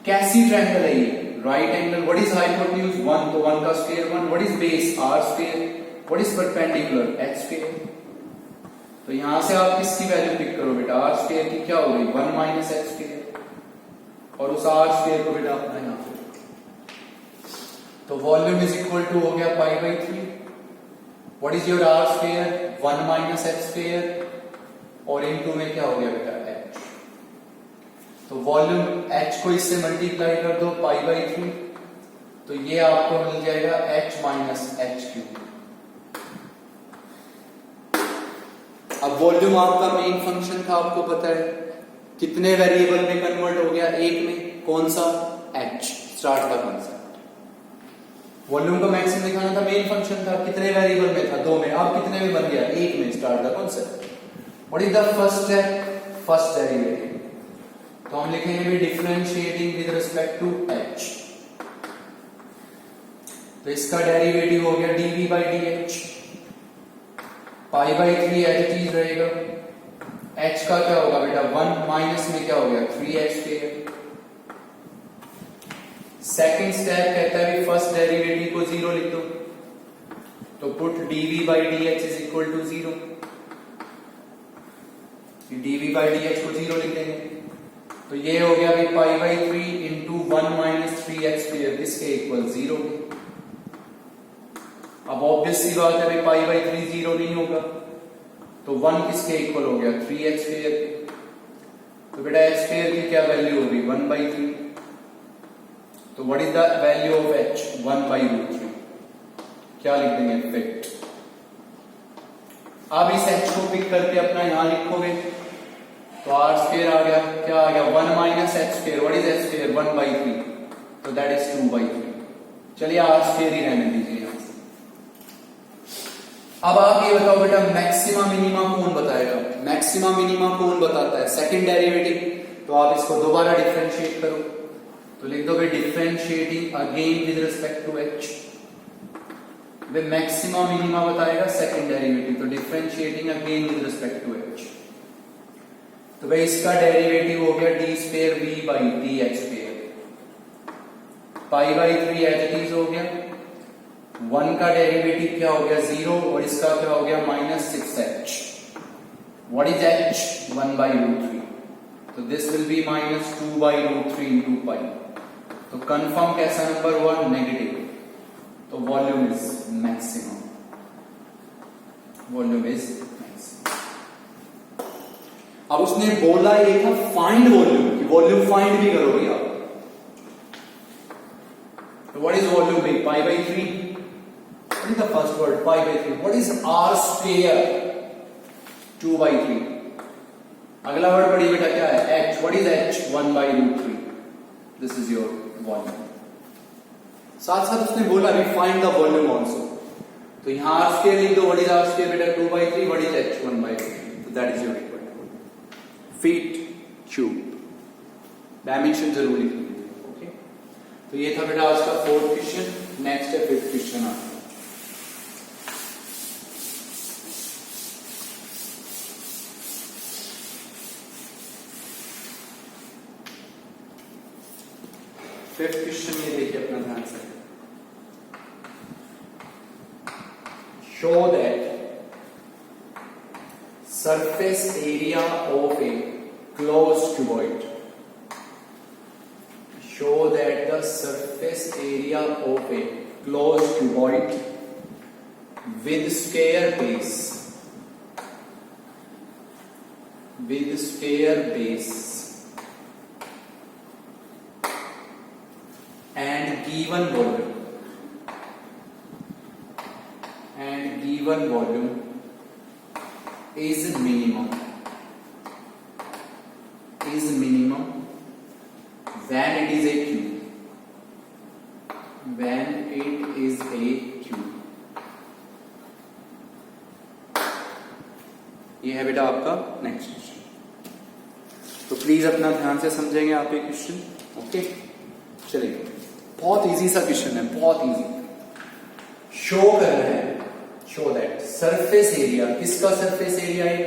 कैसी ट्रायंगल है ये? Right angle. What is hypotenuse? 1। तो 1 का square 1। What is base? R square. What is perpendicular? H square. तो यहां से आप किसकी वैल्यू पिक करो बेटा? आर स्क्वायर की क्या हो गई? 1 माइनस एच स्क्वायर। और उस आर स्क्वायर को बेटा अपना यहां पे, तो वॉल्यूम इज इक्वल टू हो गया pi by 3। What is your r square? 1 minus h square, और इनटू में क्या हो गया बेटा एच। तो वॉल्यूम एच को इससे मल्टीप्लाई कर दो पाई बाई 3, तो ये आपको मिल जाएगा एच माइनस एच क्यूब। अब वॉल्यूम आपका मेन फंक्शन था, आपको पता है कितने वेरिएबल में कन्वर्ट हो गया? एक में। कौन सा? एच, स्टार्ट का कॉन्सेप्ट। वॉल्यूम का मैक्सिमम दिखाना था, मेन फंक्शन था, कितने वेरिएबल में था? 2 में। अब कितने में बन गया? एक में, स्टार्ट का concept. What is the first step? First derivative. तो हम लिखेंगे differentiating with respect to H, तो इसका डेरिवेटिव हो गया dv by dh, pi by 3 as it is रहेगा। h का क्या होगा बेटा? 1 माइनस में क्या हो गया? 3h square. सेकंड स्टेप कहता है फर्स्ट डेरिवेटिव को 0 लिख दो, तो put dv by dh is equal to 0। dv by dh को 0 लिख देंगे, तो ये हो गया भाई पाई by 3 into 1 minus 3h square, इसके इक्वल 0। अब ऑब्वियस सी बात है भाई पाई बाई 3 0 नहीं होगा, तो 1 किसके इक्वल हो गया? 3h square. तो बेटा h स्क्वायर की क्या वैल्यू होगी? 1 बाई 3। तो what is the value of h? 1 by root 3। क्या लिख देंगे? फिट। अब इस h को पिक करके अपना यहां लिखोगे, तो r स्क्वायर आ गया, क्या आ गया? 1 minus h square. What is h square? 1 by 3, तो दैट इज 2 बाई 3। चलिए r स्क्वायर ही रहने दीजिए। अब आप ये बताओ बेटा मैक्सिमा मिनिमा कौन बताएगा? मैक्सिमा मिनिमा कौन बताता है? Second derivative. तो आप इसको दोबारा डिफरेंशिएट करो, तो लिख दो भाई differentiating again with respect to H. वे मैक्सिमा मिनिमा बताएगा सेकंड डेरिवेटिव, तो differentiating again with respect to H. तो भाई इसका डेरिवेटिव हो गया D square V by D H square, pi by 3 H is हो गया। 1 का डेरिवेटिव क्या हो गया? 0, और इसका क्या हो गया? Minus 6h। What is h? 1 by root 3, तो this will be minus 2 by root 3 into pi. तो कंफर्म कैसा नंबर हुआ? नेगेटिव। तो volume is maximum, volume is maximum. अब उसने बोला ये था फाइंड वॉल्यूम, कि वॉल्यूम फाइंड भी करोगे आप। तो what is volume? Pi by 3। What is the first word? Pi by 3. What is r square? 2 by 3. अगला वर्ड पढ़िए बेटा, क्या है? h. What is h? 1 by root 3. This is your volume. साथ साथ उसने बोला भी find the volume also. तो यहाँ r square लिख दो. What is r square बेटा? 2 by 3. What is h? 1 by 3. So that is your equation. Feet cube. Dimension जरूर लिखनी है. Okay. तो ये था बेटा आज का 4th क्वेश्चन. नेक्स्ट है 5th क्वेश्चन आता है. फिफ्थ क्वेश्चन ये देखिए अपना ध्यान से. Show that surface area of a closed cuboid. Show that the surface area of a closed cuboid with square base and given volume is minimum when it is a cube. ये है बेटा आपका next question. तो please अपना ध्यान से समझेंगे आप ये क्वेश्चन. ओके, चलिए. बहुत इजी सा क्वेश्चन है, बहुत इजी. शो कर रहे हैं, शो दैट सरफेस एरिया, किसका सरफेस एरिया है?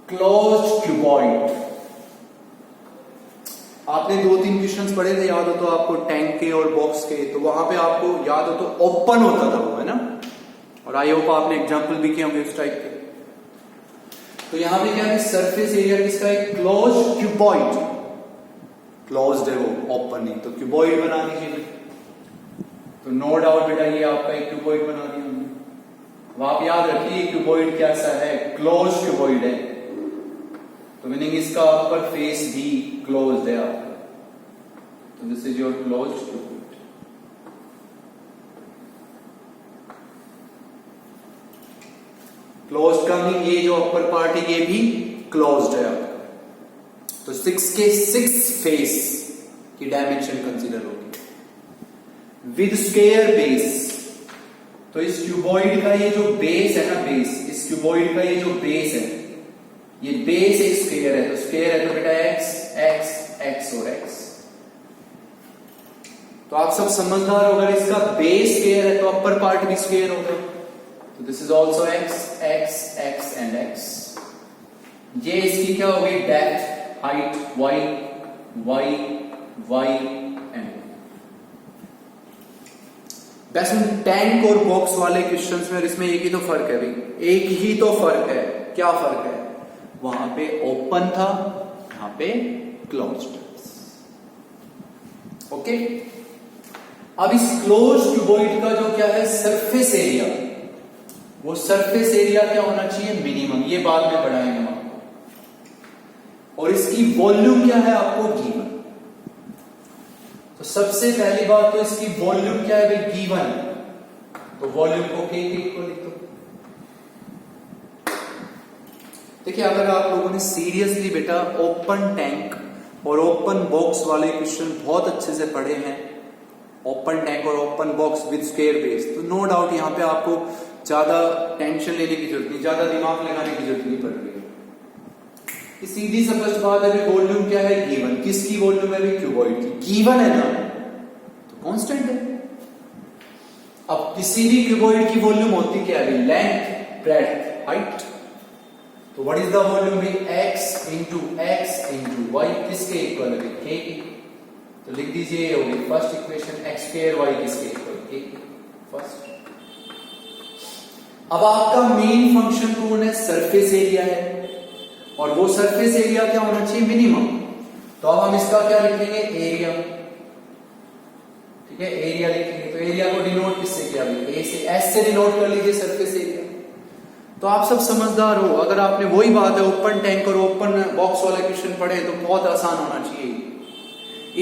Closed cuboid. आपने 2-3 क्वेश्चंस पढ़े थे, याद हो तो आपको, टैंक के और बॉक्स के. तो वहां पे आपको याद हो तो ओपन होता था वो, है ना. और आई होप आपने एग्जाम्पल भी किया होंगे इस टाइप के. तो यहां पे क्या है? सरफेस एरिया किसका है? Closed cuboid. क्लोज्ड है वो, ओपन नहीं, तो क्यूबॉइड बना दीजिए। तो नो डाउट बेटा ये आपका एक क्यूबॉइड बना दिया हमने। अब आप याद रखिए क्यूबॉइड कैसा है, क्लोज क्यूबॉइड है, तो मीनिंग इसका अपर फेस भी क्लोज्ड है आपका, तो this is your closed cuboid. Closed का मीनिंग ये जो अपर पार्ट है ये भी क्लोज्ड है आपका। तो 6 के 6 फेस की डायमेंशन कंसीडर होगी विद स्क्वायर बेस। तो इस क्यूबॉइड का ये जो बेस है ना, बेस, इस क्यूबॉइड का ये जो बेस है, ये बेस एक स्क्वायर है, तो स्क्वायर है तो बेटा एक्स एक्स एक्स और एक्स। तो आप सब समझदार हो, अगर इसका बेस स्क्वायर है तो अपर पार्ट भी स्क्वायर होगा, तो this is also x x x and x. ये इसकी क्या हो गई, depth, height, y y y and. वैसे टैंक और बॉक्स वाले क्वेश्चंस में और इसमें एक ही तो फर्क है भाई, एक ही तो फर्क है। क्या फर्क है, वहां पे ओपन था, यहां पे क्लोज्ड। ओके, अब इस क्लोज क्यूबॉइड का जो क्या है सरफेस एरिया, वो सरफेस एरिया क्या होना चाहिए, मिनिमम। ये बाद में बढ़ाएंगे हम आपको। और इसकी वॉल्यूम क्या है आपको गिवन। तो सबसे पहली बात तो इसकी वॉल्यूम क्या है भाई, गिवन। तो वॉल्यूम को के इक्वल लिख दो। देखिए अगर आप लोगों ने सीरियसली बेटा ओपन टैंक और ओपन बॉक्स वाले क्वेश्चन बहुत अच्छे से पढ़े हैं, ओपन टैंक और open box with square base, तो नो डाउट यहां पे आपको ज्यादा टेंशन लेने की जरूरत नहीं, ज्यादा दिमाग लगाने की जरूरत नहीं पड़ रही है। सीधी स्पष्ट बात है, वॉल्यूम क्या है गिवन। किसकी वॉल्यूम है भाई, क्यूबॉइड की। गिवन है ना तो कांस्टेंट है। अब किसी भी क्यूबॉइड की वॉल्यूम होती क्या है, लेंथ, ब्रेड्थ, हाइट। तो व्हाट इज द वॉल्यूम भाई, x इंटू वाई किसके इक्वल है, k की। तो लिख दीजिए ये होगी first equation, x square y किसके इक्वल, k फर्स्ट। अब आपका मेन फंक्शन कौन है, सरफेस एरिया है, और वो सरफेस एरिया क्या होना चाहिए, मिनिमम। तो अब हम इसका क्या लिखेंगे, एरिया। ठीक है, एरिया लिखेंगे। तो एरिया को डिनोट किससे किया, ए से, एस से डिनोट कर लीजिए सरफेस एरिया। तो आप सब समझदार हो, अगर आपने वही बात है ओपन टैंक और ओपन बॉक्स वाले क्वेश्चन पढ़े तो बहुत आसान होना चाहिए।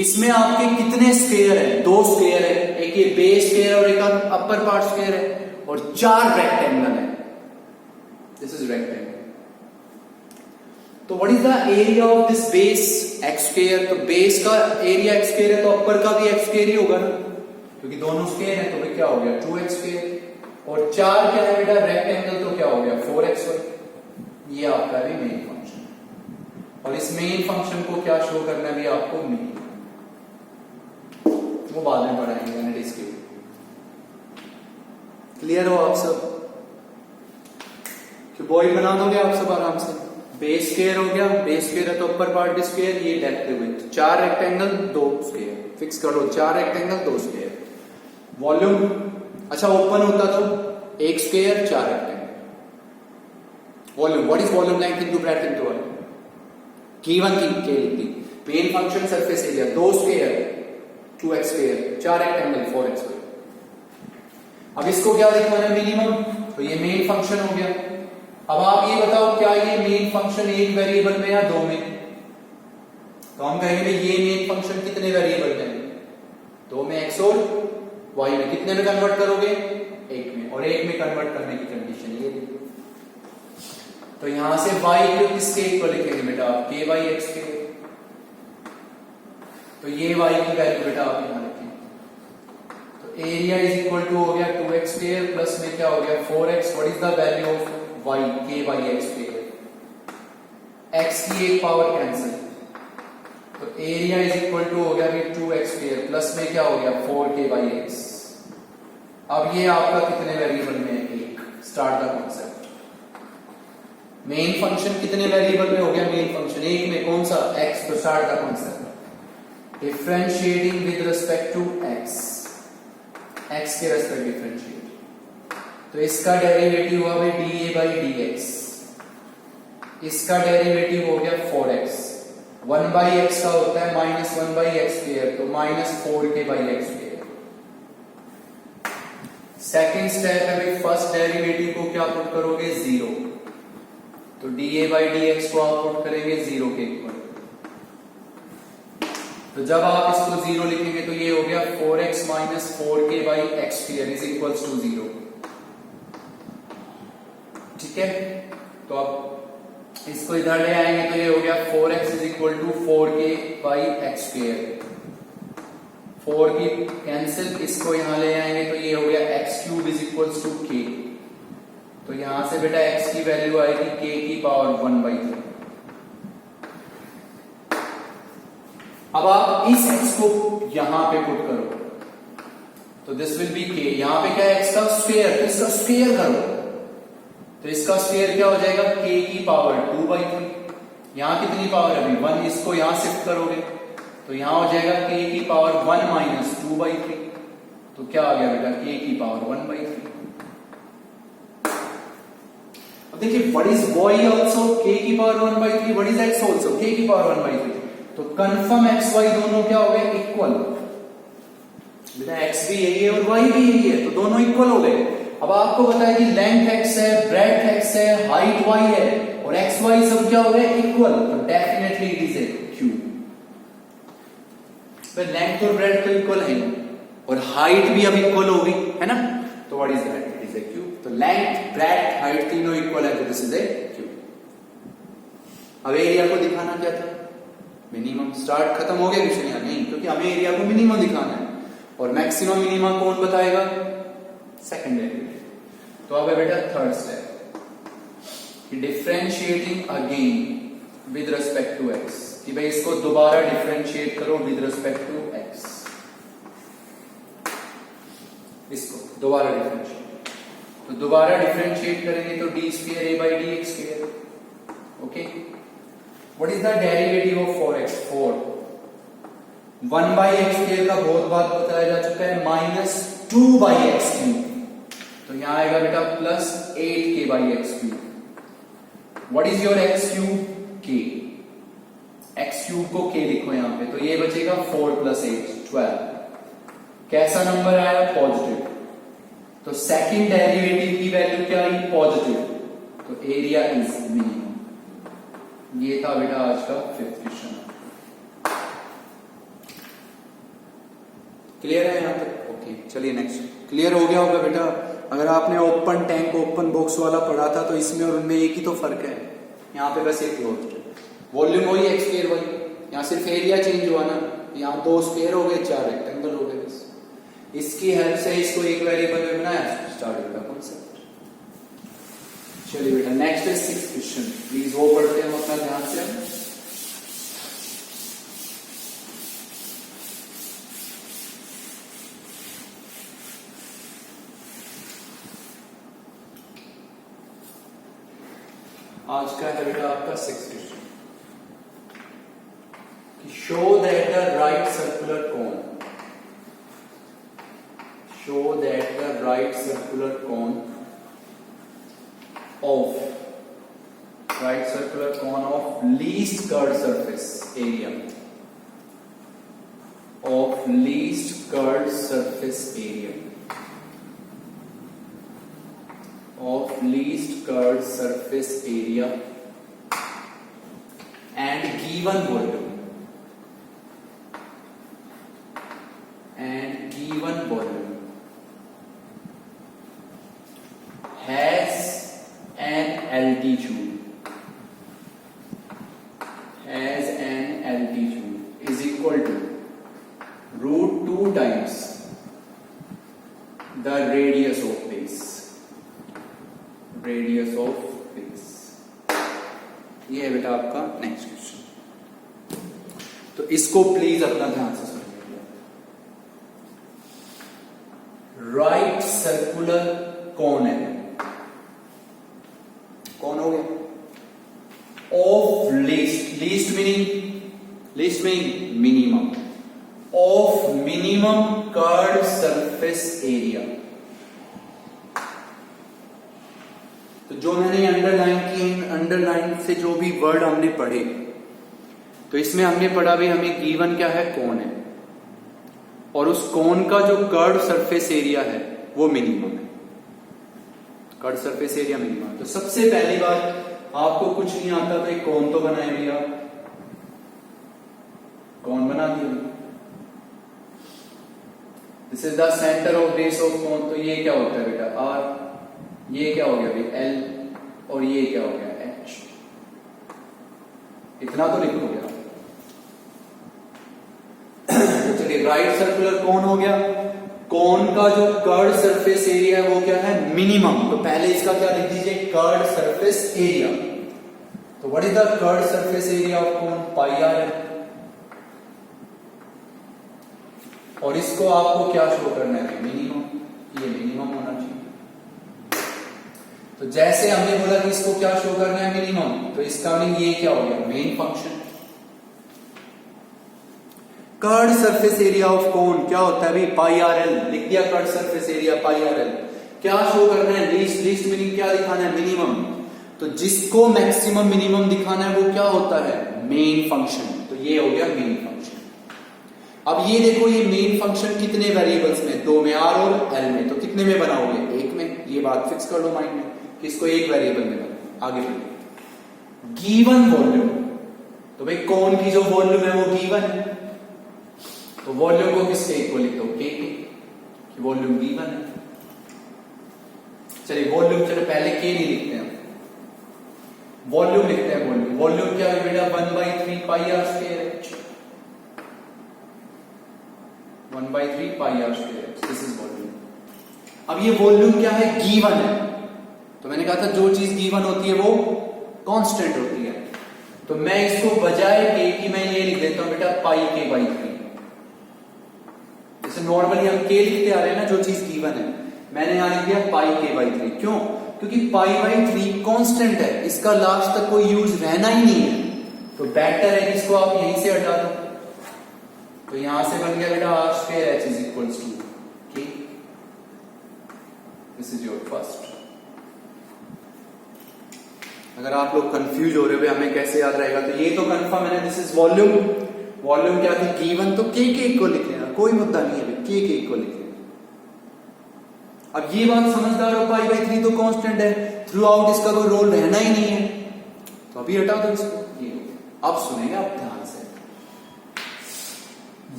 इसमें आपके कितने स्क्वायर है, 2 स्क्वायर है, एक ये बेस स्क्वायर और एक अपर पार्ट स्क्वायर है, और 4 रेक्टेंगल है। This is rectangle. तो what is the area of this base, x square. तो बेस का एरिया एक्स स्क्वायर है, तो अपर का भी एक्स स्क्वायर ही होगा ना, क्योंकि दोनों स्क्वायर है। तो भाई क्या हो गया, 2x स्क्वायर, और 4 क्या है बेटा, रेक्टेंगल, तो क्या हो गया 4xy। ये आपका भी मेन फंक्शन, और इस मेन फंक्शन को क्या शो करना है भी आपको, मिनिमम। वो बाद में पढ़ाएंगे एनालिटिक्स के। क्लियर हो आप सब, क्यूबॉइड बना दोगे आप सब आराम से। बेस स्क्वायर हो गया, बेस स्क्वायर है तो अपर पार्ट भी स्क्वायर, ये depth width, 4 rectangle 2 square, fix कर लो 4 रेक्टेंगल 2 स्क्वायर। वॉल्यूम अच्छा ओपन होता तो 1 square 4 rectangle. Volume, what is volume, length into breadth into height, given की के लिखती। Main function surface area, 2 square 2x square, 4 rectangle 4x square. अब इसको क्या दिखाना है, मिनिमम। तो ये मेन फंक्शन हो गया। अब आप ये बताओ क्या ये मेन फंक्शन एक वेरिएबल में या 2 में। तो हम कहेंगे ये मेन फंक्शन कितने वेरिएबल में, 2 में x और y में। कितने में कन्वर्ट करोगे, 1 में, और 1 में कन्वर्ट करने की कंडीशन ये दी। तो यहां से y को किसके इक्वल लिखेंगे बेटा, ky x के। तो ये y की वैल्यू बेटा आप यहां रखेंगे। तो एरिया इज इक्वल टू हो गया 2x स्क्वायर प्लस में क्या हो गया 4x। What is the value of y, ky x square. x की एक पावर कैंसिल, तो एरिया इज इक्वल टू हो गया 2x स्क्वायर प्लस में क्या हो गया 4k x। अब ये आपका कितने वेरिएबल में है, 1। Start the concept. Main function कितने वेरिएबल में हो गया, मेन फंक्शन 1 में, कौन सा, x। तो start the concept, differentiating with respect to x, x के रेस्पेक्ट डिफरेंशिएट। तो इसका डेरिवेटिव हुआ भाई dA by dx, इसका डेरिवेटिव हो गया 4x, 1/x का होता है -1/x², तो -4k/x²। सेकेंड स्टेप है भाई, फर्स्ट डेरिवेटिव को क्या पुट करोगे, 0, तो dA/dx को आप पुट करेंगे 0 के इक्वल। तो जब आप इसको 0 लिखेंगे तो ये हो गया 4x - 4k/x² is equals to 0। ठीक है, तो अब इसको इधर ले आएंगे तो ये हो गया 4x is equal to 4k/x²। 4 की कैंसिल, इसको यहां ले आएंगे तो ये हो गया x³ is equals to k। तो यहां से बेटा x की वैल्यू आएगी k⁻1/3। अब आप इस x को यहां पे पुट करो तो दिस विल बी k। यहां पे क्या है, x का स्क्वायर, तो इसका स्क्वायर करो तो इसका स्क्वायर क्या हो जाएगा, k⁻2/3। यहां कितनी पावर है अभी 1, इसको यहां शिफ्ट करोगे तो यहां हो जाएगा k⁻1 - 2/3। तो क्या आ गया बेटा, k⁻1/3। अब देखिए what is y also k⁻1/3, what is x also k⁻1/3। तो कंफर्म x y दोनों क्या हो गए, इक्वल। बेटा x भी यही है और y भी यही है, तो दोनों इक्वल हो गए। अब आपको पता है कि लेंथ x है, ब्रेड्थ x है, हाइट y है और x y सब क्या हो गए, इक्वल। तो definitely it is a cube. Length और ब्रेड्थ तो इक्वल है और हाइट भी अब इक्वल होगी, है ना। तो what is that, it is a cube. तो लेंथ, ब्रेड्थ, हाइट तीनों इक्वल है, तो दिस इज ए क्यूब। अब एरिया को दिखाना क्या था, मिनिमम। स्टार्ट खत्म हो गया क्वेश्चन, या नहीं, क्योंकि हमें एरिया को मिनिमम दिखाना है और मैक्सिमम मिनिमम कौन बताएगा, सेकंड डेरिवेटिव। तो अब है बेटा third step, differentiating again with respect to x, कि भाई इसको दोबारा डिफरेंशिएट करो विद रिस्पेक्ट टू x। इसको दोबारा डिफरेंशिएट, तो दोबारा डिफरेंशिएट करेंगे तो d² a/dx²। Okay, what is the derivative of 4x, 4 1/x² का बहुत बार बताया जा चुका है -2/x³। तो यहां आएगा बेटा +8k/x³। What is your x³, k। x³ को k लिखो यहां पे, तो ये बचेगा 4 + 8 12। कैसा नंबर आया, पॉजिटिव। तो सेकंड डेरिवेटिव की वैल्यू क्या आई, पॉजिटिव। तो एरिया इज मिनिमम। ये था बेटा आज का फिफ्थ क्वेश्चन। क्लियर है यहां तक, ओके। चलिए नेक्स्ट। क्लियर हो गया होगा बेटा। अगर आपने ओपन टैंक, ओपन बॉक्स वाला पढ़ा था तो इसमें और उनमें एक ही तो फर्क है, यहाँ पे बस एक क्लोज्ड है, वॉल्यूम वही, x² वही, यहाँ सिर्फ एरिया चेंज हुआ ना। यहाँ 2 स्क्वायर हो गए, 4 रेक्टेंगल हो गए बस। इसकी हेल्प से इसको एक वेरिएबल में बनाया, स्टार्ट होगा कॉन्सेप्ट। चलिए बेटा next is 6th question, please वो पढ़ते हैं अपना ध्यान से। आज का है बेटा आपका 6th question, show that the right circular cone, show that the right circular cone of least curved surface area, of least curved surface area, of least curved surface area and given volume, has an altitude is equal to √2 times the radius of base, radius of base. ये है बेटा आपका next question. तो इसको please अपना ध्यान से सुनिए। राइट सर्कुलर कौन है, कौन हो गया, of least meaning minimum, of minimum curved surface area. तो जो मैंने अंडरलाइन की, अंडरलाइन से जो भी वर्ड हमने पढ़े, तो इसमें हमने पढ़ा भी हमें गिवन क्या है, कोण है, और उस कोण का जो कर्व सरफेस एरिया है वो मिनिमम है, कर्व सरफेस एरिया मिनिमम। तो सबसे पहली बात, आपको कुछ नहीं आता तो एक कोण तो बनाए भैया, कोण बना दिया। This is the centre of base of कोण। तो ये क्या होता है बेटा, आर, ये क्या हो गया भाई एल, और ये क्या हो गया एच। इतना तो लिखो गया। तो चलिए, राइट सर्कुलर कोण हो गया, कोण का जो कर्व सरफेस एरिया है वो क्या है, मिनिमम। तो पहले इसका क्या लिख दीजिए, कर्व सरफेस एरिया। तो what is the curve surface area of कोण, पाई आर है। और इसको आपको क्या शो करना है, मिनिमम, ये मिनिमम होना चाहिए। तो जैसे हमने बोला कि इसको क्या शो करना है, मिनिमम, तो इसका मीनिंग ये क्या हो गया, main function. Curve surface area of कोण क्या होता है भाई, पाई आर एल, लिख दिया curve surface area pi R L. क्या शो करना है, लीस्ट, लीस्ट मीनिंग क्या दिखाना है, मिनिमम। तो जिसको मैक्सिमम मिनिमम दिखाना है वो क्या होता है, मेन फंक्शन। तो ये हो गया मेन फंक्शन। अब ये देखो, ये मेन फंक्शन कितने वेरिएबल्स में, 2 में, आर और एल में। तो कितने में बनाओगे, 1 में। ये बात फिक्स कर लो माइंड में कि इसको एक वेरिएबल में बना। आगे बढ़ो, गिवन वॉल्यूम। तो भाई कोण की जो वॉल्यूम है वो गिवन है, तो वॉल्यूम को किसके इक्वल लिख दो, के कि वॉल्यूम गिवन है। चलिए वॉल्यूम, चलो पहले के नहीं लिखते हैं, वॉल्यूम लिखते हैं। वॉल्यूम, वॉल्यूम क्या है बेटा, 1/3 pi r square h, 1/3 pi r square h, this is volume. अब ये वॉल्यूम क्या है, गिवन है। तो मैंने कहा था जो चीज गिवन होती है वो कांस्टेंट होती है। तो मैं इसको बजाय के कि मैं ये लिख देता हूं बेटा पाई के बाई 3। जैसे नॉर्मली हम के लिखते आ रहे हैं ना, जो चीज गिवन है, मैंने यहां लिख दिया पाई के बाई 3। क्यों, क्योंकि पाई बाई 3 कांस्टेंट है, इसका लास्ट तक कोई यूज रहना ही नहीं है। तो बेटर है कि इसको आप यहीं से हटा दो। तो यहां से बन गया बेटा r square h is equals to k. This is your first. अगर आप लोग कंफ्यूज हो रहे हो हमें कैसे याद रहेगा, तो ये तो कंफर्म है ना, दिस इज वॉल्यूम। वॉल्यूम क्या थी, गिवन, तो के इक्वल लिख लेना, कोई मुद्दा नहीं है, के इक्वल लिख लेना। अब ये बात समझदार हो, पाई बाई 3 तो कांस्टेंट है, थ्रू आउट इसका कोई रोल रहना ही नहीं है। तो अभी हटा दो इसको। ये अब सुनेंगे आप ध्यान से,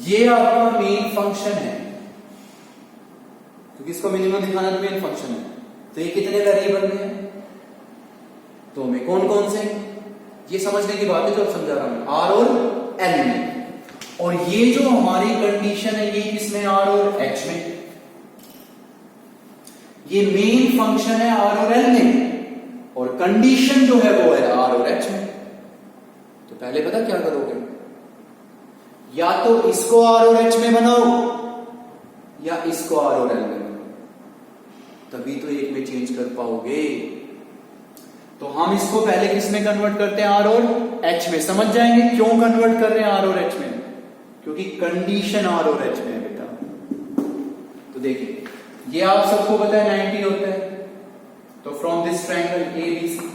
ये आपका मेन फंक्शन है, क्योंकि इसको मिनिमम दिखाना तो मेन फंक्शन है। तो ये कितने वेरिएबल में है, तो में कौन कौन से, ये समझने की बात है जो अब समझा रहा हूं, आर और एल में। और ये जो हमारी कंडीशन है ये किसमें, आर और एच में। ये मेन फंक्शन है आर और एल में, और कंडीशन जो है वो है आर और एच में। तो पहले पता क्या करोगे, या तो इसको आर और एच में बनाओ या इसको आर और एल में बनाओ, तभी तो एक में चेंज कर पाओगे। तो हम इसको पहले किस में कन्वर्ट करते हैं, आर और एच में। समझ जाएंगे क्यों कन्वर्ट कर रहे हैं आर और एच में, क्योंकि कंडीशन आर और एच में है बेटा। तो देखिए, ये आप सबको पता है 90 होता है। तो from this triangle A B C,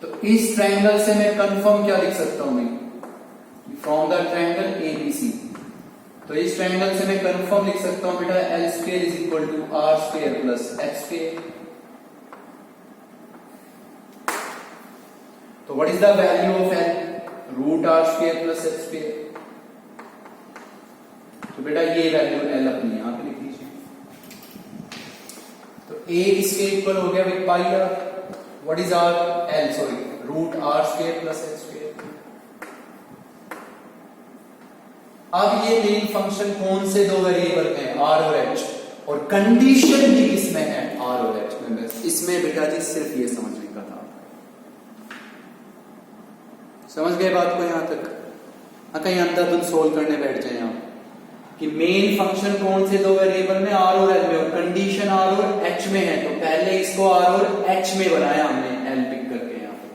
तो इस ट्रायंगल से मैं कंफर्म क्या लिख सकता हूं, मैं from the triangle A B C, तो इस ट्रायंगल से मैं कंफर्म लिख सकता हूं बेटा l square is equal to r square plus h square. तो what is the value of l, root r square plus h square. तो बेटा ये वैल्यू एल अपनी यहां पे लिख लीजिए। तो ए इसके इक्वल हो गया with pi r, what is r, l sorry root r square plus h square. अब ये मेन फंक्शन कौन से दो वेरिएबल में, आर और एच, और कंडीशन भी किसमें है, आर और एच में। बस इसमें बेटा जी सिर्फ ये समझने का था। समझ गए बात को यहां तक, कहीं अंधाधुंध सोल्व करने बैठ जाए आप कि मेन फंक्शन कौन से दो वेरिएबल में, आर और एल में, और कंडीशन आर और एच में है। तो पहले इसको आर और एच में बनाया हमने, एल पिक करके यहां पे।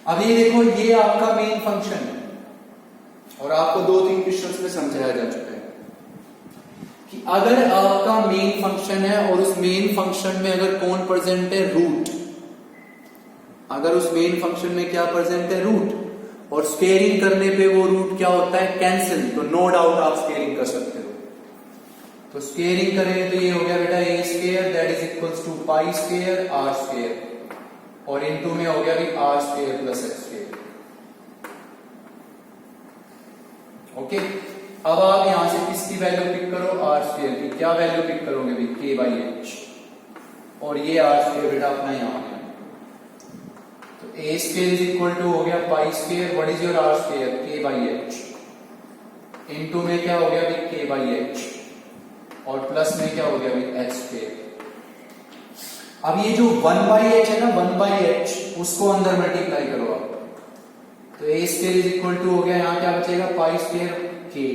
अब ये देखो, ये आपका मेन फंक्शन है, और आपको 2-3 क्वेश्चंस में समझाया जा चुका है कि अगर आपका मेन फंक्शन है और उस मेन फंक्शन में अगर कौन प्रेजेंट है, रूट, अगर उस मेन फंक्शन में क्या प्रेजेंट है, रूट, और स्क्वेयरिंग करने पे वो रूट क्या होता है, कैंसिल। तो नो डाउट आप स्क्वेयरिंग कर सकते हो। तो स्क्वेयरिंग करें तो ये हो गया बेटा a square that is equals to pi square r square, और इनटू में हो गया भी r square plus x square. Okay, अब आप यहां से किसकी वैल्यू पिक करो, आर स्क्वेयर की। क्या वैल्यू पिक करोगे भाई, के बाई एच, और ये आर स्क्वेयर बेटा अपना यहां आ गया। तो A square is equal to हो गया pi square, what is your r square, k by h, into में क्या हो गया भाई के बाई एच, और प्लस में क्या हो गया भाई एच स्क्वेयर। अब ये जो 1 बाई एच है ना, 1 बाई एच, उसको अंदर मल्टीप्लाई करो आप। तो A square is equal to हो गया, यहां क्या बचेगा पाई स्क्वेयर के,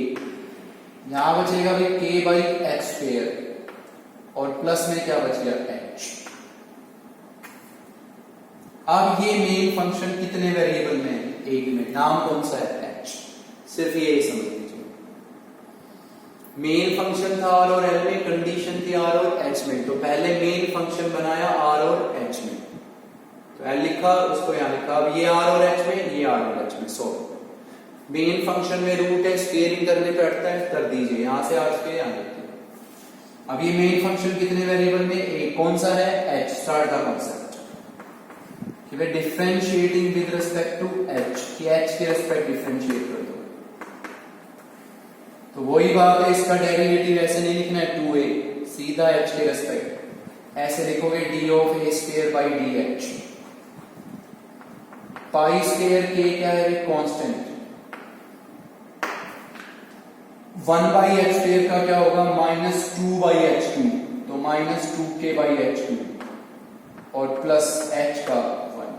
यहां बचेगा भाई के बाई एच स्क्वेयर, और प्लस में क्या बच गया एच। अब ये मेन फंक्शन कितने वेरिएबल में है, एक में, नाम कौन सा है, एच। सिर्फ ये समझ लीजिए, मेन फंक्शन था आर और एल में, कंडीशन थी आर और एच में। तो पहले मेन फंक्शन बनाया आर और एच में, तो एल लिखा, उसको यहां लिखा। अब ये आर और एच में, ये आर और एच में। सो मेन फंक्शन में रूट है, स्क्वेयरिंग करने पे अटता है, कर दीजिए, यहां से आर स्क्वेयर यहां लिखते हैं। अब ये मेन फंक्शन कितने वेरिएबल में, एक कौन सा है, एच। स्टार्ट द कॉन्सेप्ट कि भाई differentiating with respect to h, कि एच के रिस्पेक्ट डिफरेंशिएट कर दो। तो वही बात है, इसका डेरिवेटिव ऐसे नहीं लिखना है 2a, सीधा एच के रिस्पेक्ट ऐसे लिखोगे D of A square by D H. Pi square के क्या है, कांस्टेंट। 1 बाई एच स्क्वेयर का क्या होगा, माइनस 2 बाई एच क्यू, तो minus 2k by H Q, और प्लस एच का 1।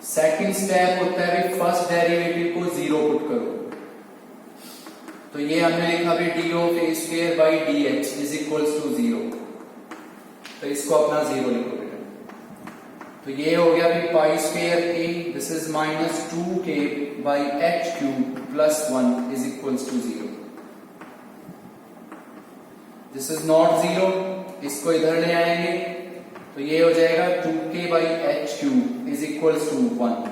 सेकंड स्टेप होता है फर्स्ट डेरिवेटिव को 0 पुट करो। तो ये हमने लिखा भी d of A square by D h is equals to 0, तो इसको अपना 0 लिखो बेटा। तो ये हो गया भी पाई स्क्वेयर के, this is minus 2k by h cube plus 1 is equals to 0। This is not 0, इसको इधर ले आएंगे, तो ये हो जाएगा 2k by h cube is equals to 1।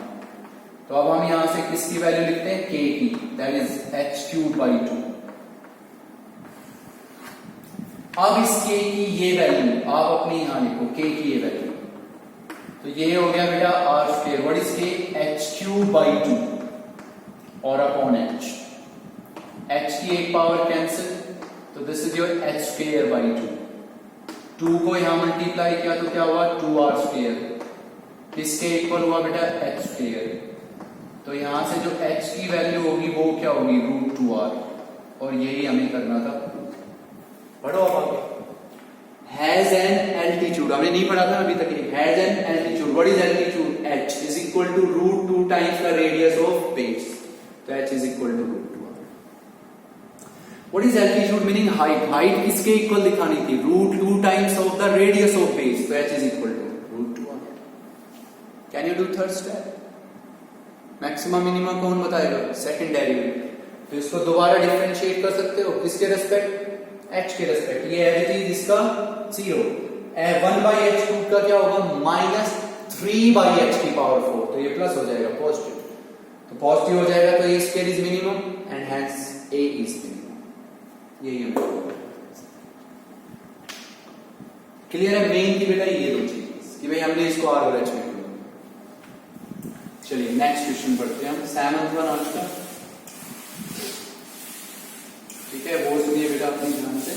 तो अब हम यहां से किसकी वैल्यू लिखते हैं, k की, that is H cube by 2। अब इस k की ये वैल्यू आप अपनी यहां लिखो, k की ये वैल्यू। तो ये हो गया बेटा r square, what is k, h cube by 2 और अपॉन एच। एच की एक पावर कैंसिल, तो this is your h square by 2। 2 को यहां मल्टीप्लाई किया तो क्या हुआ, 2r स्क्वेयर, किसके इक्वल हुआ बेटा, एच स्क्वेयर। तो यहां से जो h की वैल्यू होगी वो क्या होगी, रूट 2r, और यही हमें करना था। पढ़ो आप आगे। हैज एन एल्टीट्यूड, हमने नहीं पढ़ा था अभी तक, has an altitude, what is altitude, h is equal to root 2 times the radius of base, तो h is equal to root 2r। What is altitude, meaning height. Height किसके equal दिखानी थी, root 2 times of the radius of base, तो h is equal to root 2r। Can you do third step, maximum minimum कौन बताएगा, second derivative. तो इसको दोबारा differentiate कर सकते हो, किसके रेस्पेक्ट, h के रेस्पेक्ट। ये एज इट इज इसका 0, 1 बाई एच क्यूब का क्या होगा, माइनस 3 बाई एच की पावर 4, तो ये प्लस हो जाएगा पॉजिटिव, तो पॉजिटिव हो जाएगा, तो a square is minimum and hence a is minimum. यही हमें क्लियर है, मेन की बेटा ये दो चीज कि भाई हमने इसको आर और एच में। चलिए नेक्स्ट क्वेश्चन पढ़ते हैं हम, सैमन वन आज का, ठीक है, वो सुनिए बेटा अपनी ध्यान से।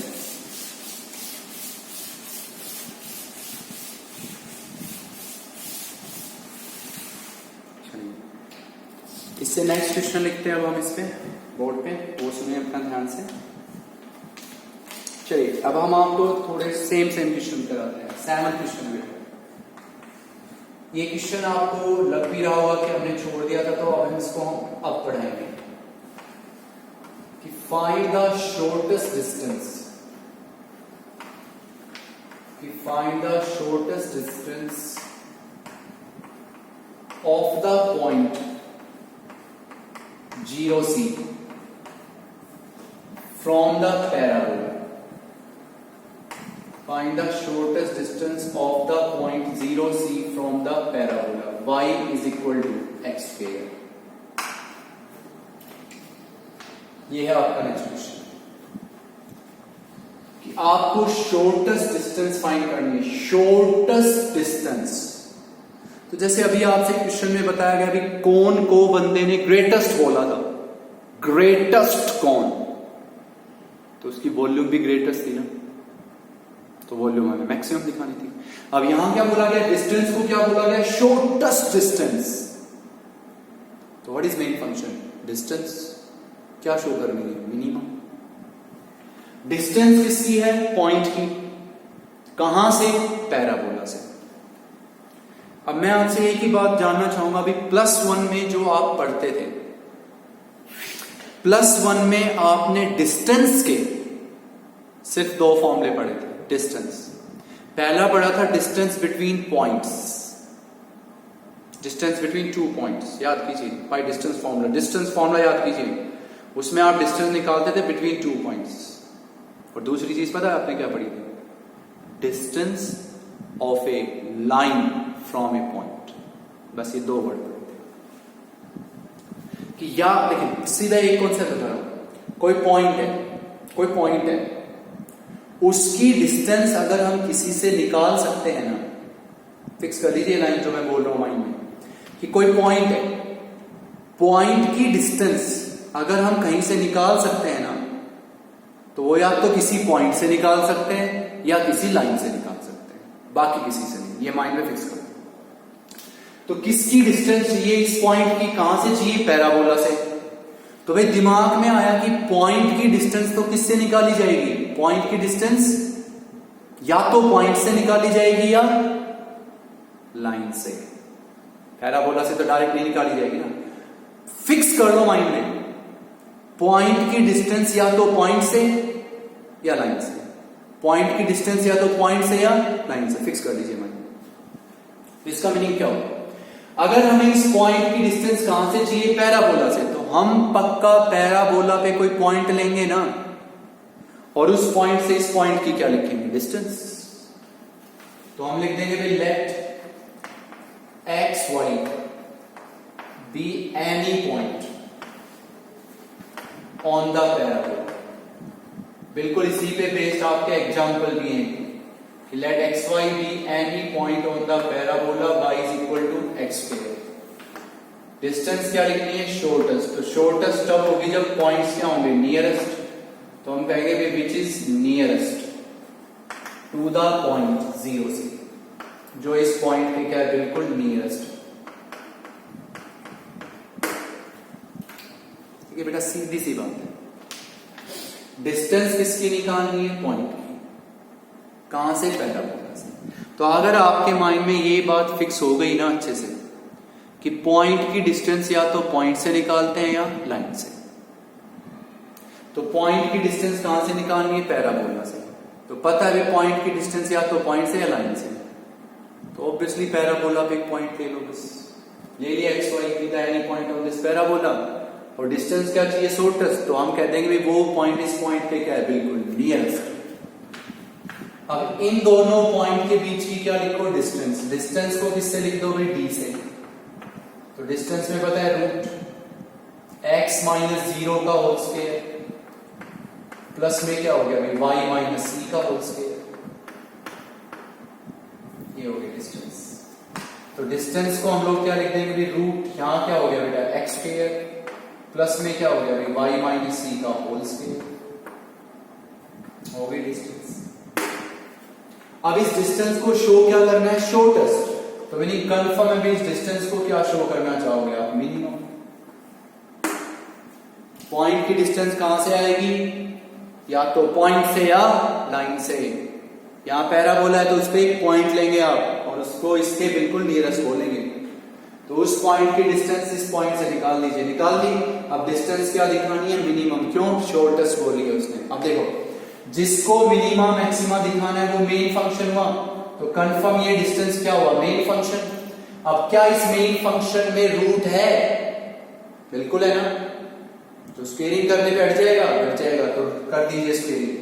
इससे नेक्स्ट क्वेश्चन लिखते हैं अब हम इस पे बोर्ड पे, वो सुनिए अपना ध्यान से। चलिए अब हम आपको थोड़े सेम क्वेश्चन कराते हैं, सैमन क्वेश्चन बेटा। ये क्वेश्चन आपको लग भी रहा होगा कि हमने छोड़ दिया था, तो अब हम इसको अब पढ़ाएंगे कि फाइंड द शॉर्टेस्ट डिस्टेंस, कि find the shortest distance of the point 0c from the parabola. Find the shortest distance of the point 0c from the parabola. Y is equal to x square. ये है आपका next question कि आपको shortest distance find करनी है, shortest distance. तो जैसे अभी आपसे क्वेश्चन में बताया गया, अभी कौन को बंदे ने ग्रेटेस्ट बोला था, ग्रेटेस्ट कौन, तो उसकी वॉल्यूम भी ग्रेटेस्ट थी ना, तो वॉल्यूम हमें मैक्सिमम दिखानी थी। अब यहां क्या बोला गया, डिस्टेंस को क्या बोला गया, शॉर्टेस्ट डिस्टेंस। तो what is main function, distance क्या शो करनी है, मिनिमम। डिस्टेंस किसकी है, पॉइंट की, कहां से, पैराबोला से। अब मैं आपसे एक ही बात जानना चाहूंगा, अभी +1 में जो आप पढ़ते थे, +1 में आपने डिस्टेंस के सिर्फ 2 फॉर्मूले पढ़े थे। डिस्टेंस पहला पढ़ा था distance between points, distance between 2 points, याद कीजिए by distance formula, distance formula याद कीजिए, उसमें आप डिस्टेंस निकालते थे बिटवीन 2 पॉइंट्स। और दूसरी चीज पता है आपने क्या पढ़ी थी, distance of A line from A point. बस ये 2 वर्ड पढ़े थे कि या, लेकिन सीधा एक कॉन्सेप्ट बता रहा हूं, कोई पॉइंट है, उसकी डिस्टेंस अगर हम किसी से निकाल सकते हैं ना, फिक्स कर लीजिए लाइन जो मैं बोल रहा हूं माइंड में, कि कोई पॉइंट है, पॉइंट की डिस्टेंस अगर हम कहीं से निकाल सकते हैं ना, तो वो या तो किसी पॉइंट से निकाल सकते हैं या किसी लाइन से निकाल सकते हैं, बाकी किसी से नहीं। ये माइंड में फिक्स करो। तो किसकी डिस्टेंस चाहिए इस पॉइंट की, कहां से चाहिए, पैराबोला से। तो भाई दिमाग में आया कि पॉइंट की डिस्टेंस तो किससे निकाली जाएगी, पॉइंट की डिस्टेंस या तो पॉइंट से निकाली जाएगी या लाइन से, पैराबोला से तो डायरेक्ट नहीं निकाली जाएगी ना। फिक्स कर लो माइंड में, पॉइंट की डिस्टेंस या तो पॉइंट से या लाइन से, पॉइंट की डिस्टेंस या तो पॉइंट से या लाइन से, फिक्स कर लीजिए माइंड। इसका मीनिंग क्या होगा, अगर हमें इस पॉइंट की डिस्टेंस कहां से चाहिए, पैराबोला से, तो हम पक्का पैराबोला पे कोई पॉइंट लेंगे ना, और उस पॉइंट से इस पॉइंट की क्या लिखेंगे, डिस्टेंस। तो हम लिख देंगे भाई let XY be any point on the parabola. बिल्कुल इसी पे बेस्ड आपके एग्जाम्पल भी हैं, let XY be any point on the parabola y is equal to x²। Distance क्या लिखनी है, शॉर्टेस्ट। तो शॉर्टेस्ट तब होगी जब पॉइंट्स क्या होंगे, नियरेस्ट। तो हम कहेंगे which is nearest to the point 0 से, जो इस पॉइंट के क्या है, बिल्कुल नियरेस्ट। ठीक है बेटा, सीधी सी बात है। डिस्टेंस किसकी निकालनी है, पॉइंट की, कहां से, पैराबोला से। तो अगर आपके माइंड में ये बात फिक्स हो गई ना अच्छे से कि पॉइंट की डिस्टेंस या तो पॉइंट से निकालते हैं या लाइन से, तो पॉइंट की डिस्टेंस कहां से निकालनी है, पैराबोला से। तो पता है पॉइंट की डिस्टेंस या तो पॉइंट से या लाइन से, तो ऑब्वियसली पैराबोला पे एक पॉइंट ले लो, बस ले लिया XY की any point on this parabola. और डिस्टेंस क्या चाहिए, शॉर्टेस्ट। तो हम कहते हैं कि वो पॉइंट इस पॉइंट पे क्या है, बिल्कुल नियरेस्ट। अब इन दोनों पॉइंट के बीच की क्या लिखो, डिस्टेंस। डिस्टेंस को किससे लिख दो भाई, D से। तो डिस्टेंस में पता है रूट x माइनस 0 का होल स्क्वायर प्लस में क्या हो गया भाई, y माइनस c का होल स्क्वायर। ये हो गया डिस्टेंस। तो डिस्टेंस को हम लोग क्या लिख देंगे, रूट यहां क्या हो गया बेटा, x² प्लस में क्या हो गया भाई, y माइनस c का होल स्क्वायर, हो गई डिस्टेंस। अब इस डिस्टेंस को शो क्या करना है, शॉर्टेस्ट। तो मीनिंग कंफर्म है भी, इस डिस्टेंस को क्या शो करना चाहोगे आप, मिनिमम। पॉइंट की डिस्टेंस कहां से आएगी, या तो पॉइंट से या लाइन से। यहां पैराबोला है तो उस पर एक पॉइंट लेंगे आप और उसको इसके बिल्कुल नियरेस्ट बोलेंगे। तो उस पॉइंट की डिस्टेंस इस पॉइंट से निकाल लीजिए, निकाल ली। अब डिस्टेंस क्या दिखानी है, मिनिमम। क्यों, शॉर्टेस्ट बोली है उसने। अब देखो, जिसको मिनिमा मैक्सिमा दिखाना है वो मेन फंक्शन हुआ, तो कंफर्म ये डिस्टेंस क्या हुआ, मेन फंक्शन। अब क्या इस मेन फंक्शन में रूट है, बिल्कुल है ना, तो स्क्वेयरिंग करने पे हट जाएगा, तो कर दीजिए स्क्वेयरिंग।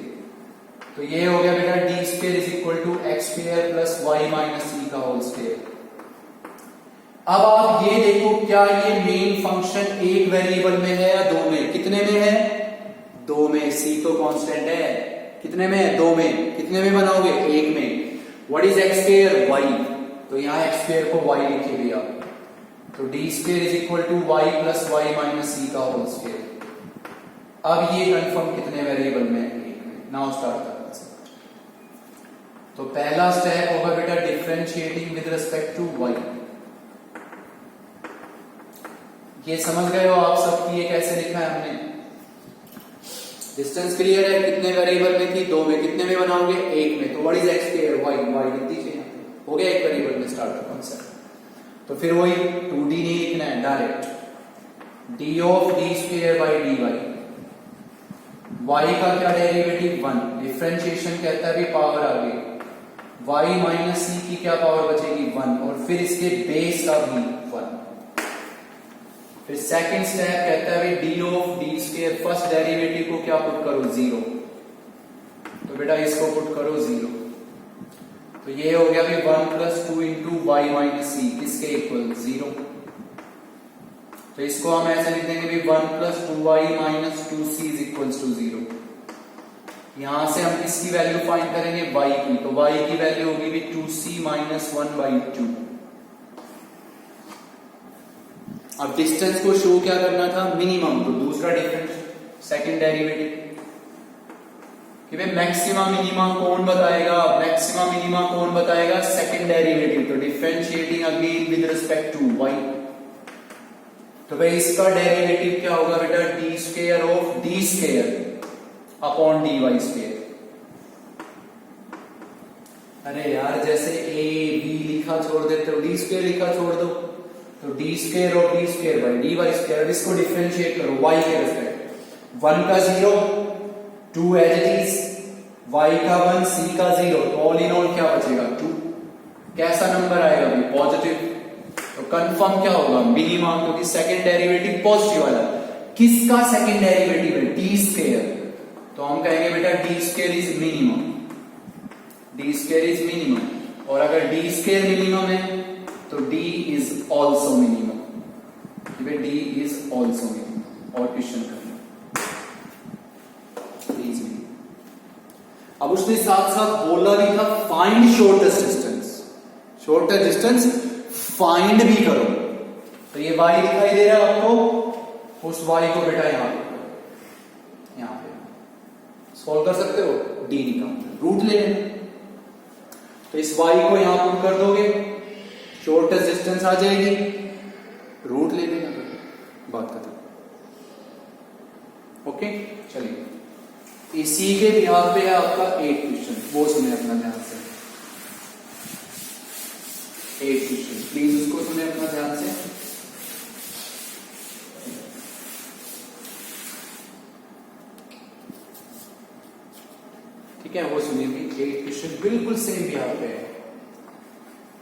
तो ये हो गया बेटा d² is equal to x² plus y minus c का होल स्क्वायर। अब आप ये देखो, क्या ये मेन फंक्शन एक वेरिएबल में है या दो में, कितने में है, 2 में, c तो कांस्टेंट है, कितने में? 2 में। कितने में बनाओगे? 1 में। What is x square? y। तो यहां x स्क्वायर को y लिख दिया, तो d square is equal to y plus y minus c का होल स्क्वायर। अब ये कंफर्म कितने वेरिएबल में? 1 में। Now start the concept. तो पहला स्टेप होगा बेटा differentiating with respect to y। ये समझ गए हो आप सब कि ये कैसे लिखा है हमने? डिस्टेंस क्लियर है? कितने वेरिएबल में थी? 2 में। कितने में बनाओगे? 1 में। तो what is x square? y। y लिख दीजिए, हो गया एक वेरिएबल में स्टार्ट द कंसेप्ट। तो फिर वही 2d नहीं लिखना है, direct d of d square by dy। y का क्या डेरिवेटिव? 1। डिफरेंशिएशन कहता है भी पावर आ गई, y माइनस सी की क्या पावर बचेगी? 1। और फिर इसके बेस का भी 1। फिर सेकंड स्टेप कहता है d of d square, first derivative को क्या पुट करो? 0। तो बेटा इसको पुट करो 0। तो ये हो गया भी 1 प्लस 2 इंटू वाई माइनस सी, किसके इक्वल? 0। तो इसको हम ऐसे लिख देंगे भी 1 plus 2y minus 2c is equals to 0। यहां से हम किसकी वैल्यू फाइंड करेंगे? y की। तो y की वैल्यू होगी भी 2c माइनस 1/2। अब डिस्टेंस को शो क्या करना था? मिनिमम। तो दूसरा डिफरेंस, सेकंड डेरिवेटिव कि भाई मैक्सिमा मिनिमा कौन बताएगा? मैक्सिमा मिनिमा कौन बताएगा? Second derivative. तो differentiating again with respect to y। तो भाई इसका डेरिवेटिव क्या होगा बेटा? D square of d square upon d y square. अरे यार जैसे a b लिखा छोड़ देते हो, डी स्क्वायर लिखा छोड़ दो, तो d square of d square by d y square. इसको डिफरेंशिएट करो y के रिस्पेक्ट। 1 का 0, 2 एज इट इज, y का 1, c का 0, तो ऑल इन ऑल क्या बचेगा? 2। कैसा नंबर आएगा भाई? पॉजिटिव। तो कंफर्म क्या होगा? मिनिमा, क्योंकि सेकंड डेरिवेटिव पॉजिटिव वाला। किसका सेकंड डेरिवेटिव है? D square. तो हम कहेंगे बेटा d square is minimum. D square is minimum. और अगर डी स्क्वायर मिनिमम है तो D is also minimum. D is also minimum. और क्वेश्चन करना प्लीज। अब उसने साथ साथ बोला भी था find shortest distance. Shortest distance find भी करो। तो ये y दिखाई दे रहा है आपको, उस y को बेटा यहां पे, यहां पे सॉल्व कर सकते हो। d निकालना, रूट ले लेना। तो इस y को यहां पुट कर दोगे, शॉर्टेस्ट डिस्टेंस आ जाएगी, रूट ले लेना, बात खत्म। ओके चलिए, इसी के बिहार पे है आपका 8 क्वेश्चन, वो सुने अपना ध्यान से। 8 क्वेश्चन प्लीज उसको सुने अपना ध्यान से। ठीक है, वो सुनिए भी। 8 क्वेश्चन बिल्कुल सेम बिहार पे है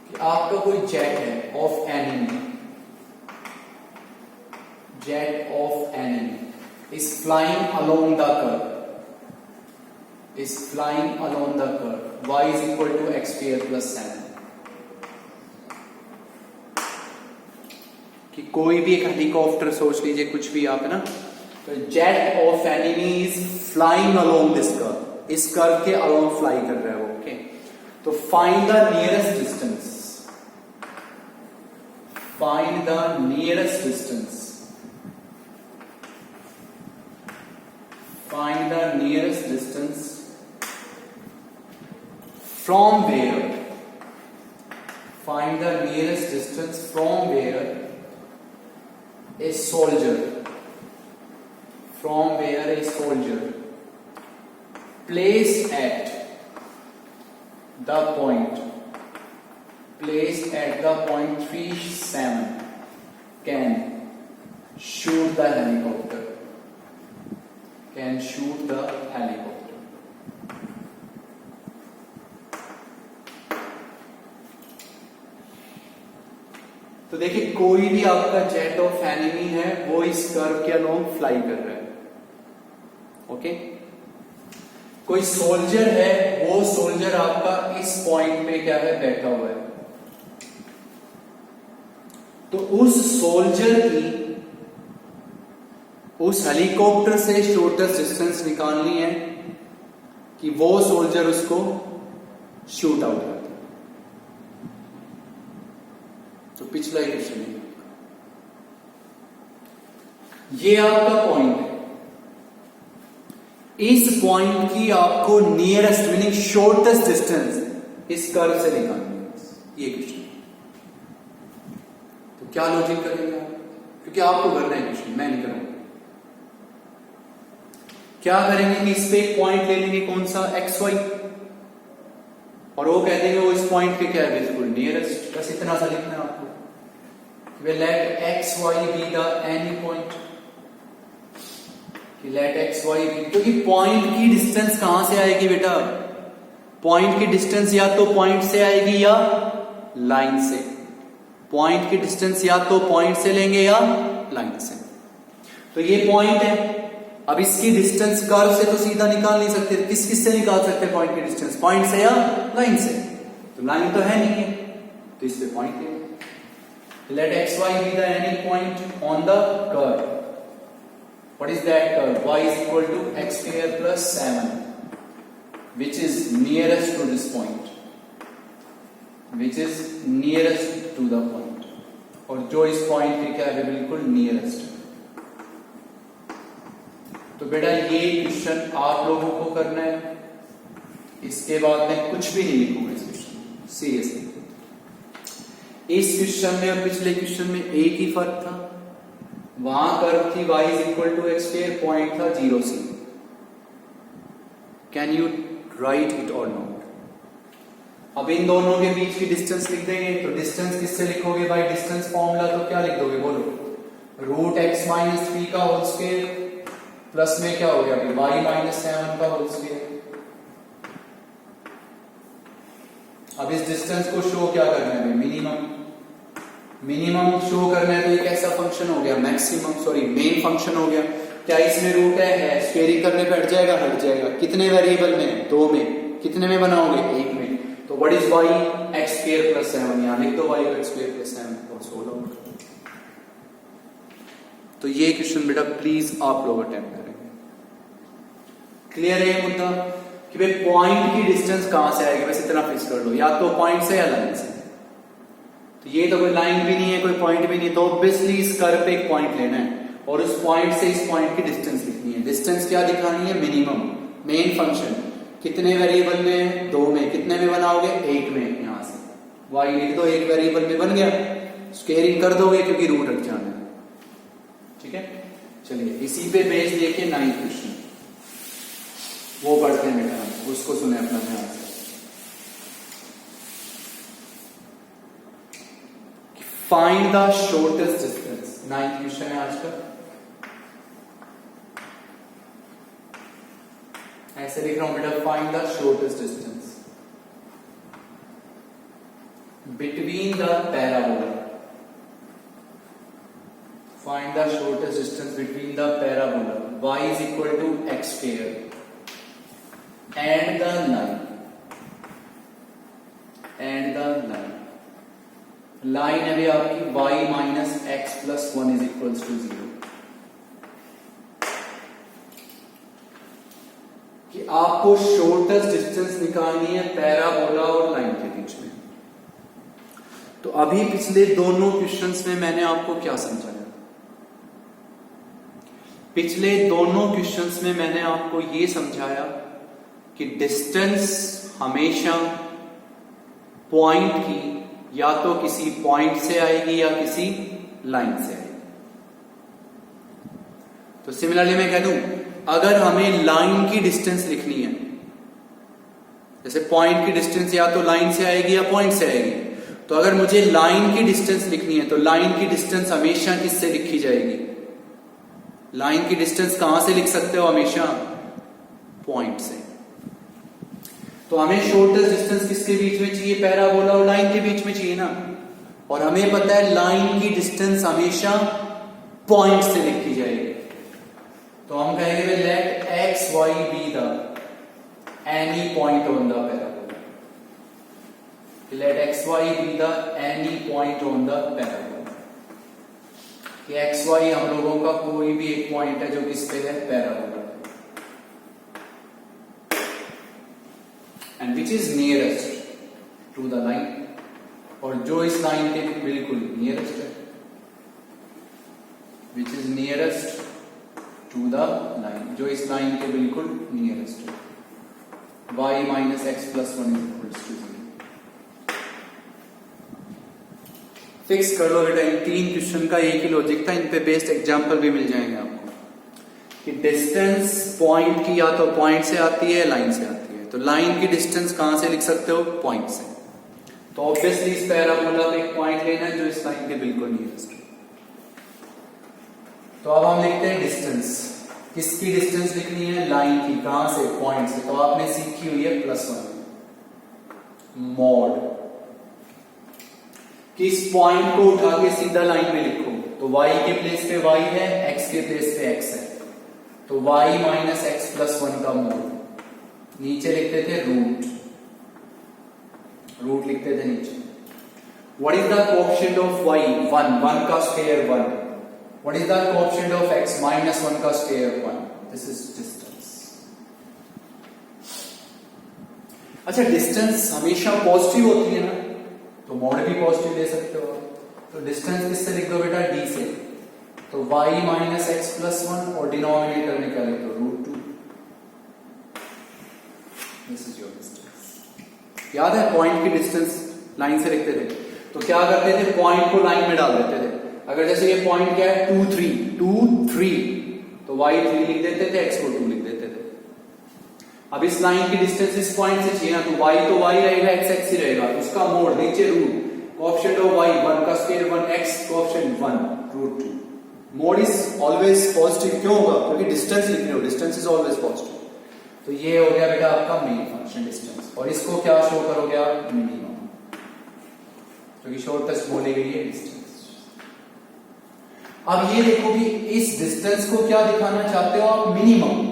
कि आपका कोई जेट है of enemy, jet of enemy is flying along the curve, is flying along the curve, y is equal to x square plus 7। कि कोई भी एक हेलीकॉप्टर सोच लीजिए, कुछ भी आप है ना, तो jet of enemy is flying along this curve, इस कर्व के अलोंग फ्लाई कर रहा है वो। ओके, तो find the nearest distance, find the nearest distance, find the nearest distance from where, find the nearest distance from where a soldier, from where a soldier placed at the point, placed at the point 37 can shoot the helicopter, can shoot the helicopter। तो देखिए, कोई भी आपका jet of enemy है वो इस curve के along fly कर रहा है। ओके, कोई सोल्जर है, वो सोल्जर आपका इस पॉइंट पे क्या है, बैठा हुआ है। तो उस सोल्जर की उस हेलीकॉप्टर से शॉर्टेस्ट डिस्टेंस निकालनी है कि वो सोल्जर उसको शूट आउट करता है। तो पिछला ही क्वेश्चन है, ये आपका पॉइंट है, इस पॉइंट की आपको नियरेस्ट मीनिंग शॉर्टेस्ट डिस्टेंस इस कर्व से निकालनी है, ये क्वेश्चन। तो क्या लॉजिक करेंगे आप, क्योंकि आपको करना है क्वेश्चन, मैं नहीं करूंगा। क्या करेंगे कि इस पे एक पॉइंट ले लेंगे, कौन सा, एक्स वाई, और वो कह देंगे वो इस पॉइंट के क्या है, बिल्कुल नियरेस्ट। बस इतना सा लिखना है आपको, let x y be the any point, कि लेट एक्स वाई बी, क्योंकि पॉइंट की डिस्टेंस कहां से आएगी बेटा, पॉइंट की डिस्टेंस या तो पॉइंट से आएगी या लाइन से। पॉइंट की डिस्टेंस या तो पॉइंट से लेंगे या लाइन से। तो ये पॉइंट है, अब इसकी डिस्टेंस कर्व से तो सीधा निकाल नहीं सकते, किस से निकाल सकते हैं पॉइंट की डिस्टेंस, पॉइंट से या लाइन से। तो लाइन तो है नहीं है, तो इस पे पॉइंट ले। Let x y be the any point on the curve. What is that curve, y is equal to x square plus 7, which is nearest to this point, which is nearest to the point, और जो इस point के क्या है, बिल्कुल nearest. तो बेटा ये क्वेश्चन आप लोगों को करना है, इसके बाद मैं कुछ भी नहीं लिखूंगा इस क्वेश्चन, सीरियसली। इस क्वेश्चन में और पिछले क्वेश्चन में एक ही फर्क था, वहां कर्व थी y is equal to x square, point था 0 c। Can you right it और नॉट? अब इन दोनों के बीच की डिस्टेंस लिख देंगे, तो डिस्टेंस किससे लिखोगे भाई, डिस्टेंस फॉर्मूला तो क्या लिख दोगे, बोलो, रूट एक्स माइनस 3 का होल स्क्वायर प्लस में क्या हो गया, y माइनस 7 का होल स्क्वायर। अब इस डिस्टेंस को शो क्या करना है, मिनिमम, मिनिमम शो करना है, तो ये कैसा फंक्शन हो गया, मैक्सिमम, सॉरी मेन फंक्शन हो गया। क्या इसमें रूट है, स्क्वेयरिंग करने पे हट जाएगा, हट जाएगा। कितने वेरिएबल में, 2 में, कितने में बनाओगे, 1 में। तो what is y, x square plus 7, यहां लिख दो y को x स्क्वायर प्लस 7 और सोल्व आउट। तो ये क्वेश्चन बेटा प्लीज आप लोग अटेम्प्ट करेंगे। क्लियर है ये मुद्दा कि भाई पॉइंट की डिस्टेंस कहां से आएगी, बस इतना फिक्स कर लो, या तो पॉइंट से या लाइन से। तो ये तो कोई लाइन भी नहीं है, कोई पॉइंट भी नहीं, तो ऑब्वियसली इस कर्व पे एक पॉइंट लेना है और उस पॉइंट से इस पॉइंट की डिस्टेंस लिखनी है। डिस्टेंस क्या दिखानी है, मिनिमम, मेन फंक्शन। कितने वेरिएबल में, 2 में। कितने में बनाओगे, 1 में। यहां से y लिख दो, 1 वेरिएबल में बन गया, स्क्वेयरिंग कर दोगे क्योंकि रूट हट जाना है। ठीक है, चलिए इसी पे बेस देखिए 9th क्वेश्चन, वो पढ़ते हैं बेटा, उसको सुने अपना ध्यान से। Find the shortest distance, 9th question है आज का। ऐसे लिख रहा हूं बेटा, find the shortest distance between the parabola. Find the shortest distance between the parabola y is equal to x square and the line, line है भी आपकी y minus x plus 1 is equals to 0। कि आपको shortest distance निकालनी है parabola और line के बीच में। तो अभी पिछले दोनों क्वेश्चंस में मैंने आपको क्या समझाया, पिछले दोनों क्वेश्चंस में मैंने आपको ये समझाया कि डिस्टेंस हमेशा पॉइंट की या तो किसी पॉइंट से आएगी या किसी लाइन से आएगी। तो सिमिलरली मैं कह दूं, अगर हमें लाइन की डिस्टेंस लिखनी है, जैसे पॉइंट की डिस्टेंस या तो लाइन से आएगी या पॉइंट से आएगी, तो अगर मुझे लाइन की डिस्टेंस लिखनी है तो लाइन की डिस्टेंस हमेशा किससे लिखी जाएगी, लाइन की डिस्टेंस कहां से लिख सकते हो, हमेशा पॉइंट से। तो हमें शॉर्टेस्ट डिस्टेंस किसके बीच में चाहिए, पैराबोला और लाइन के बीच में चाहिए ना। और हमें पता है लाइन की डिस्टेंस हमेशा पॉइंट से लिखी जाएगी। तो हम कहेंगे let x y be the any point on the parabola, let x y be the any point on the parabola. कि एक्स वाई हम लोगों का कोई भी एक पॉइंट है जो किस पे है, parabola, and which is nearest to the line, और जो इस लाइन के बिल्कुल नियरेस्ट है, which is nearest to the line, जो इस लाइन के बिल्कुल नियरेस्ट है, y minus x plus 1 equals to 0। Fix कर लो बेटा, इन 3 क्वेश्चन का एक ही लॉजिक था, इन पे बेस्ड एग्जांपल भी मिल जाएंगे आपको कि डिस्टेंस पॉइंट की या तो पॉइंट से आती है, लाइन से आती है। तो लाइन की डिस्टेंस कहां से लिख सकते हो, पॉइंट से। तो ऑब्वियसली इस पैराबोला में एक पॉइंट लेना है जो इस लाइन के बिल्कुल नियरेस्ट है। तो अब हम लिखते हैं डिस्टेंस, किसकी डिस्टेंस लिखनी है, लाइन की, कहां से, पॉइंट से। तो आपने सीखी हुई है +1 मॉड, कि इस पॉइंट को उठा के सीधा लाइन में लिखो, तो y के प्लेस पे y है, x के प्लेस पे x है, तो y माइनस एक्स प्लस 1 का मॉड, नीचे लिखते थे रूट लिखते थे नीचे। What is the coefficient of y, 1 का square 1। What is the coefficient of x, -1 का स्क्वायर 1। This is distance. अच्छा, डिस्टेंस हमेशा पॉजिटिव होती है ना, तो मॉड भी पॉजिटिव ले सकते हो। तो डिस्टेंस किससे लिख दो बेटा, d से। तो y माइनस एक्स प्लस 1 और डिनोमिनेटर में क्या लिख दो, √2। This is your distance. याद है पॉइंट की डिस्टेंस लाइन से लिखते थे, तो क्या करते थे, पॉइंट को लाइन में डाल देते थे। अगर जैसे ये पॉइंट क्या है 2 3, तो y 3 लिख देते थे, x को 2 लिख देते थे। अब इस लाइन की डिस्टेंस इस पॉइंट से चाहिए ना, तो y तो y रहेगा, x ही रहेगा, उसका मोड नीचे रूट, कोएफिशिएंट ऑफ y 1 का square 1, x coefficient 1 √2। Mode is always positive, क्यों होगा, क्योंकि डिस्टेंस लिख रहे हो, डिस्टेंस इज ऑलवेज पॉजिटिव। तो ये हो गया बेटा आपका मेन फंक्शन डिस्टेंस, और इसको क्या शो करोगे आप, मिनिमम, क्योंकि शॉर्टेस्ट बोली गई है डिस्टेंस। अब ये देखो कि इस डिस्टेंस को क्या दिखाना चाहते हो आप, मिनिमम।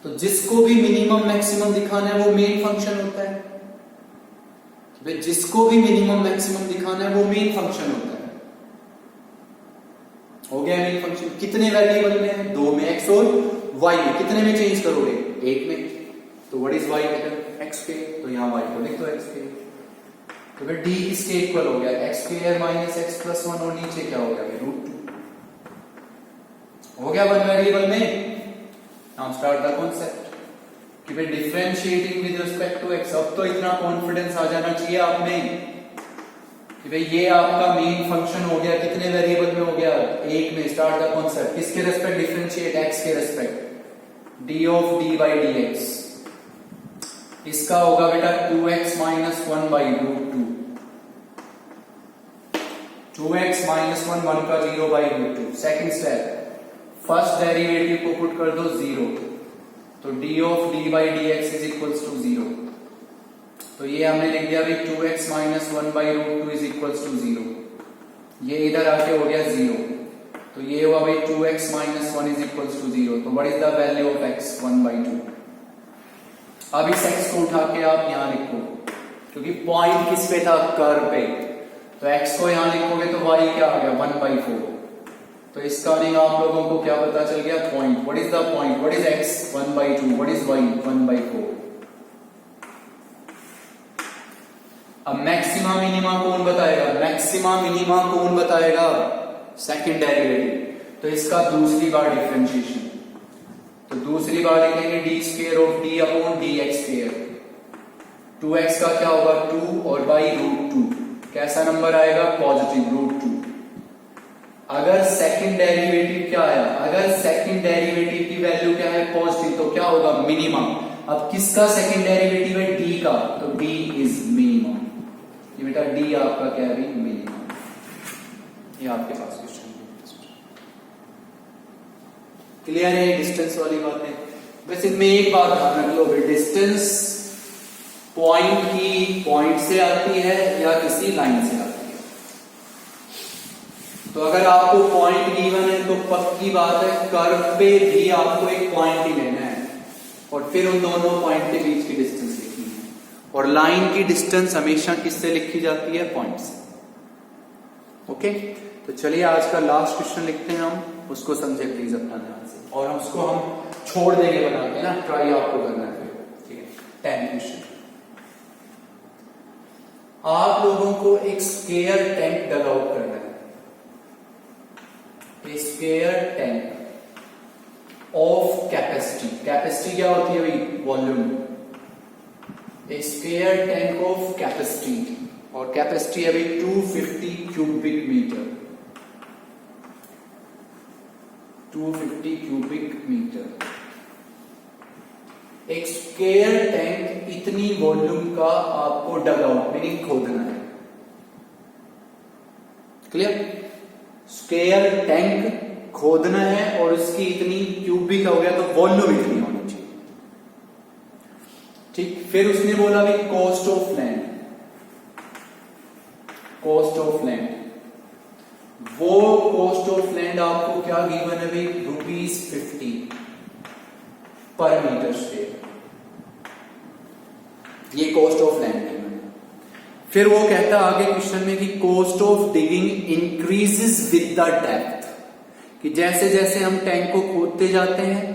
तो जिसको भी मिनिमम मैक्सिमम दिखाना है वो मेन फंक्शन होता है, जिसको भी मिनिमम मैक्सिमम दिखाना है वो मेन फंक्शन होता है। हो गया मेन फंक्शन। कितने वेरिएबल में है, 2 में, x और y में। कितने में चेंज करोगे, 1 में। तो व्हाट इज y बेटा, x के, तो यहां y को लिख दो x के। तो फिर d किसके इक्वल हो गया, x square minus x plus 1, और नीचे क्या हो गया, √2 हो गया 1 वेरिएबल में। Now start the concept कि भाई differentiating with respect to x। अब तो इतना कॉन्फिडेंस आ जाना चाहिए आप में कि भाई ये आपका मेन फंक्शन हो गया, कितने वेरिएबल में हो गया, 1 में। स्टार्ट द कॉन्सेप्ट, किसके रेस्पेक्ट डिफरेंशिएट, x के respect, d of d by dx। इसका होगा बेटा 2x minus 1 by √2, 2x minus 1 का 0 by √2। Second step, first derivative को पुट कर दो 0, तो d of d by dx is equals to 0। तो ये हमने लिख दिया भाई 2x minus 1 by √2 is equals to 0। ये इधर आके हो गया 0, तो ये हुआ भाई 2x minus 1 is equals to 0। तो what is the value of x, 1/2। अब इस x को उठा के आप यहां लिखो, क्योंकि पॉइंट किस पे था, कर्व पे। तो x को यहां लिखोगे तो y क्या आ गया, 1/4। तो इसका नहीं आप लोगों को क्या पता चल गया, point. What is the point, what is x, 1/2, what is y, 1/4। अब मैक्सिमा मिनिमा कौन बताएगा, मैक्सिमा मिनिमा कौन बताएगा, सेकंड डेरिवेटिव। तो इसका दूसरी बार डिफरेंशिएशन, तो दूसरी बार लिखेंगे d square of d upon dx square. 2x का क्या होगा 2 और बाई √2, कैसा नंबर आएगा, पॉजिटिव √2। अगर सेकंड डेरिवेटिव क्या आया, अगर सेकंड डेरिवेटिव की वैल्यू क्या है, पॉजिटिव, तो क्या होगा, मिनिमम। अब किसका सेकंड डेरिवेटिव है, d का, तो d इज मिनिमम। ये बेटा d आपका क्या है, मिनिमम। ये आपके पास क्वेश्चन क्लियर है, डिस्टेंस वाली बात है। बस इनमें एक बात ध्यान रख लो, डिस्टेंस पॉइंट की पॉइंट से आती है या किसी लाइन से आती है। तो अगर आपको पॉइंट गिवन है तो पक्की बात है कर्व पे भी आपको एक पॉइंट ही लेना है और फिर उन दोनों पॉइंट के बीच की डिस्टेंस लिखनी है। और लाइन की डिस्टेंस हमेशा किससे लिखी जाती है, पॉइंट से। ओके, तो चलिए आज का लास्ट क्वेश्चन लिखते हैं हम, उसको समझे प्लीज अपना ध्यान से, और हम उसको हम छोड़ देंगे बना के ना, ट्राई आपको करना है फिर, ठीक है। 10 क्वेश्चन। आप लोगों को एक स्क्वायर टैंक डग आउट करना है, square tank of capacity, capacity क्या होती है भाई, volume, square tank of capacity, और कैपेसिटी है भाई 250 क्यूबिक मीटर, 250 क्यूबिक मीटर। एक स्क्वायर टैंक इतनी वॉल्यूम का आपको डग आउट मीनिंग खोदना है, क्लियर। स्क्वायर टैंक खोदना है और उसकी इतनी क्यूबिक हो गया तो वॉल्यूम इतनी होनी चाहिए, ठीक। फिर उसने बोला भाई cost of land, cost of land, वो कॉस्ट ऑफ लैंड आपको क्या गिवन है भाई, ₹50 पर मीटर स्क्वायर, ये कॉस्ट ऑफ लैंड गिवन है। फिर वो कहता है आगे क्वेश्चन में कि cost of digging increases with the depth, कि जैसे जैसे हम टैंक को खोदते जाते हैं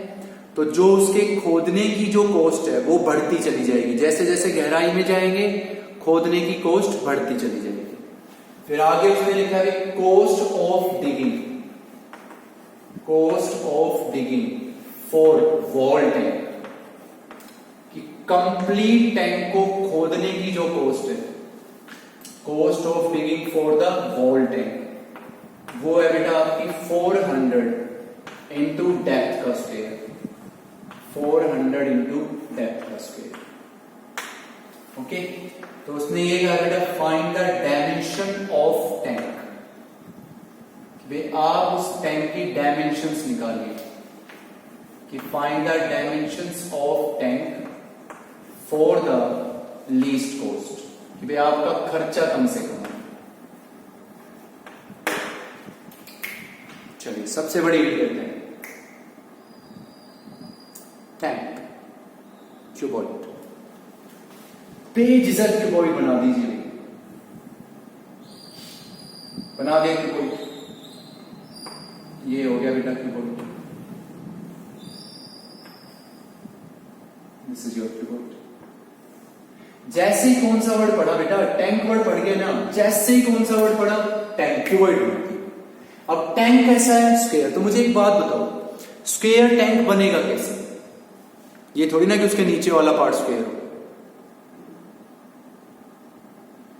तो जो उसके खोदने की जो कॉस्ट है वो बढ़ती चली जाएगी, जैसे जैसे गहराई में जाएंगे खोदने की कॉस्ट बढ़ती चली जाएगी। फिर आगे उसने लिखा है cost of digging, cost of digging for wall tank, कि कंप्लीट टैंक को खोदने की जो कॉस्ट है, cost of digging for the wall tank, वो है बेटा आपकी 400 इंटू डेप्थ का स्क्वायर, 400 इंटू डेप्थ का स्क्वायर, ओके। तो उसने ये कहा बेटा find the dimension of tank, आप उस टैंक की डायमेंशंस निकालिए, कि find the dimensions of tank for the least cost, कि भाई आपका खर्चा कम से कम है। चलिए सबसे बड़ी लेते हैं टैंक, क्यूबॉइड, बेझिझक क्यूबॉइड बना दीजिए, बना दिया क्यूबॉइड, ये हो गया बेटा cuboid, this is your cuboid. जैसे ही कौन सा वर्ड पढ़ा बेटा, टैंक वर्ड पढ़ गया ना, जैसे ही कौन सा वर्ड पढ़ा, टैंक, क्यूबॉइड बना दिया। अब टैंक कैसा है, स्क्वायर। तो मुझे एक बात बताओ, स्क्वायर टैंक बनेगा कैसे, ये थोड़ी ना कि उसके नीचे वाला पार्ट स्क्वायर हो,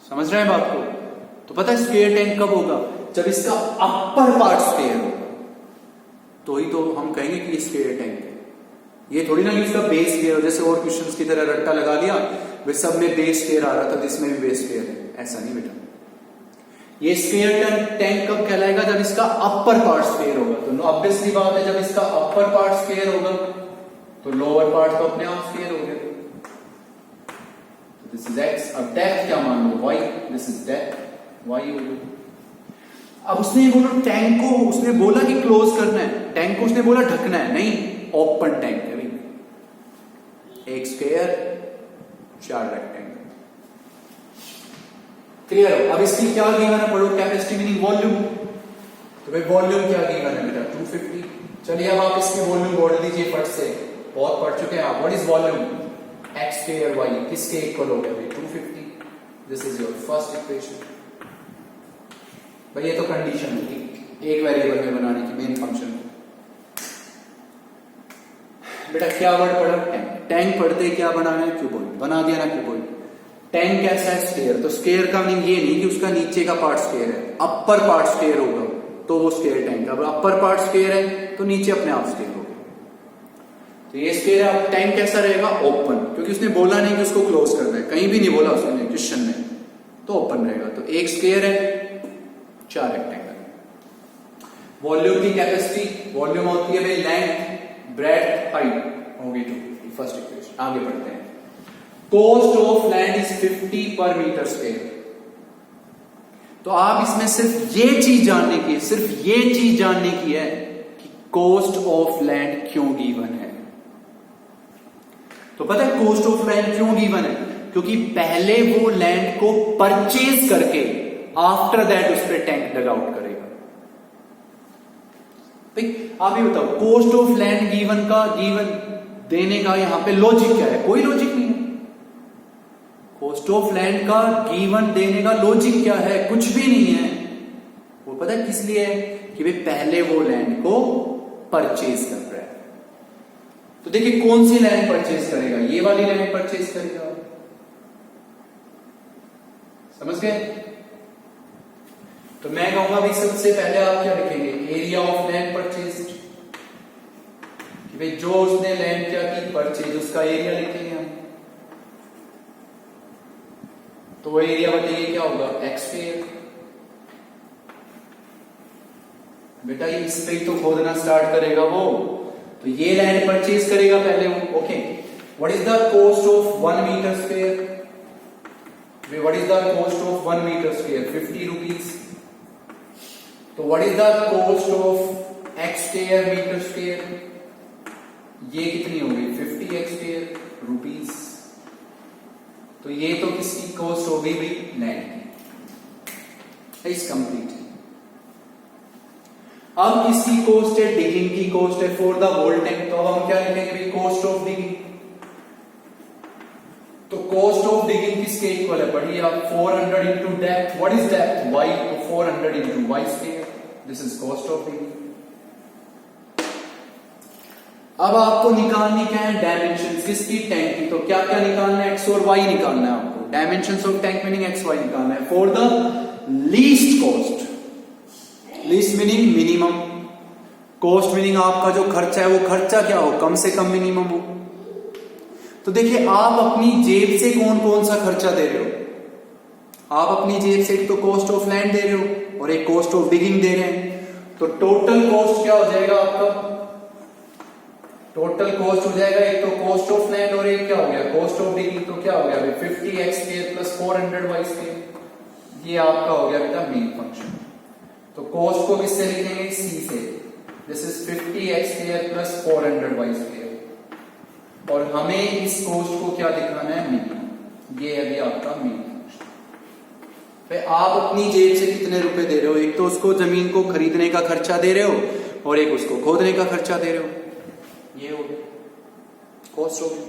समझ रहे हैं बात को। तो पता है स्क्वायर टैंक कब होगा, जब इसका अपर पार्ट स्क्वायर होगा, तो ही तो हम कहेंगे कि ये स्क्वायर टैंक है। ये थोड़ी ना कि इसका बेस स्क्वायर हो, जैसे और क्वेश्चंस की तरह रट्टा लगा लिया, वे सब में बेस स्क्वायर आ रहा था, जिसमें भी बेस स्क्वायर है, ऐसा नहीं बेटा। ये स्क्वायर टैंक कब कहलाएगा, जब इसका अपर पार्ट स्क्वायर होगा। तो ऑब्वियसली बात है, जब इसका अपर पार्ट स्क्वायर होगा तो लोअर पार्ट तो अपने आप स्क्वायर हो गया। दिस इज एक्स, अब डेप्थ क्या मान लो, y, this is depth, y हो गया। अब उसने बोला टैंक को, उसने बोला कि क्लोज करना है टैंक को, उसने बोला ढकना है, नहीं, ओपन टैंक है भाई, एक स्क्वायर 4 रेक्टेंगल, क्लियर हो। अब इसकी क्या गिवन है, पढ़ो, कैपेसिटी मीनिंग वॉल्यूम, तो भाई वॉल्यूम क्या गिवन है बेटा, 250। चलिए अब आप इसके वॉल्यूम बोल दीजिए फट से, बहुत पढ़ चुके हैं आप। What is volume, x square y, किसके इक्वल हो गया भाई, 250। This is your first equation. भाई ये तो कंडीशन है एक वेरिएबल में बनाने की, मेन फंक्शन। बेटा क्या वर्ड पढ़ा, टैंक, टैंक पढ़ते क्या बनाना है, क्यूबॉइड, बना दिया ना क्यूबॉइड। टैंक कैसा है, स्क्वायर, तो स्क्वायर का मीनिंग ये नहीं कि उसका नीचे का पार्ट स्क्वायर है, अपर पार्ट स्क्वायर होगा तो वो स्क्वायर टैंक। अब अपर पार्ट स्क्वायर है तो नीचे अपने आप स्क्वायर होगा, तो ये स्क्वायर है। अब टैंक कैसा रहेगा, ओपन, क्योंकि उसने बोला नहीं कि उसको क्लोज करना है, कहीं भी नहीं बोला उसने क्वेश्चन में, तो ओपन रहेगा। तो एक स्क्वायर है, 4 रेक्टेंगल। वॉल्यूम की कैपेसिटी, वॉल्यूम होती है भाई लेंथ, ब्रेड्थ, हाइट, होगी तो फर्स्ट इक्वेशन। आगे बढ़ते हैं। कॉस्ट ऑफ लैंड इज 50 पर मीटर स्क्वायर। तो आप इसमें सिर्फ ये चीज जानने की है, सिर्फ ये चीज जानने की है कि कॉस्ट ऑफ लैंड क्यों गिवन है। तो पता है कॉस्ट ऑफ लैंड क्यों गिवन है, क्योंकि पहले वो लैंड को परचेज करके आफ्टर दैट उस पर टैंक डग आउट करेगा। भाई आप ही बताओ, कोस्ट ऑफ लैंड गिवन देने का यहां पे लॉजिक क्या है? कोई लॉजिक नहीं है। कॉस्ट ऑफ लैंड का गिवन देने का लॉजिक क्या है? कुछ भी नहीं है। वो पता है किस लिए है? कि भाई पहले वो लैंड को परचेज कर रहा है। तो देखिए कौन सी लैंड परचेज करेगा? ये वाली लैंड परचेज करेगा। समझ गए? तो मैं कहूंगा भाई सबसे पहले आप क्या लिखेंगे? Area of land purchased. कि भाई जो उसने लैंड क्या की परचेज, उसका एरिया लिखेंगे हम। तो वो एरिया बताइए क्या होगा? X square. बेटा ये इस पे ही तो खोदना स्टार्ट करेगा वो। तो ये लैंड परचेज करेगा पहले वो। Okay, what is the cost of 1 metre square? What is the cost of 1 metre square? 50 rupees. तो what is the cost of x square metre square? ये कितनी होगी? 50 एक्स स्क्वायर रुपीज। तो ये तो किसकी कॉस्ट होगी भी? लैंड की। Is complete. अब किसकी कॉस्ट है? डिगिंग की कॉस्ट है फॉर द होल टैंक। तो अब हम क्या लिखेंगे भी? Cost of digging. तो कॉस्ट ऑफ डिगिंग किसके इक्वल है? पढ़िए आप, 400 into depth. What is depth? y। तो 400 into y square. This is cost of digging. अब आपको निकालनी क्या है? डायमेंशन किसकी? टैंक की। तो क्या क्या निकालना है? एक्स और वाई निकालना है आपको। Dimension of tank meaning x y निकालना है for the least cost. Least meaning minimum, cost meaning आपका जो खर्चा है वो खर्चा क्या हो? कम से कम मिनिमम हो। तो देखिए आप अपनी जेब से कौन कौन सा खर्चा दे रहे हो? आप अपनी जेब से एक तो कॉस्ट ऑफ लैंड दे रहे हो और एक कॉस्ट ऑफ डिगिंग दे रहे हैं। तो टोटल कॉस्ट क्या हो जाएगा आपका? टोटल कॉस्ट हो जाएगा एक तो कॉस्ट ऑफ लैंड और एक क्या हो गया? Cost of digging. तो क्या हो गया? 50 x square plus 400 y square. ये आपका हो गया बेटा मेन फंक्शन। तो कॉस्ट को किससे लिखेंगे? सी से। This is 50 x square plus 400 y square. और हमें इस कॉस्ट को क्या दिखाना है? मिनिमम। ये अभी आपका मेन फंक्शन। आप अपनी जेब से कितने रुपए दे रहे हो? एक तो उसको जमीन को खरीदने का खर्चा दे रहे हो और एक उसको खोदने का खर्चा दे रहे हो। ये हो कॉस्ट हो गई।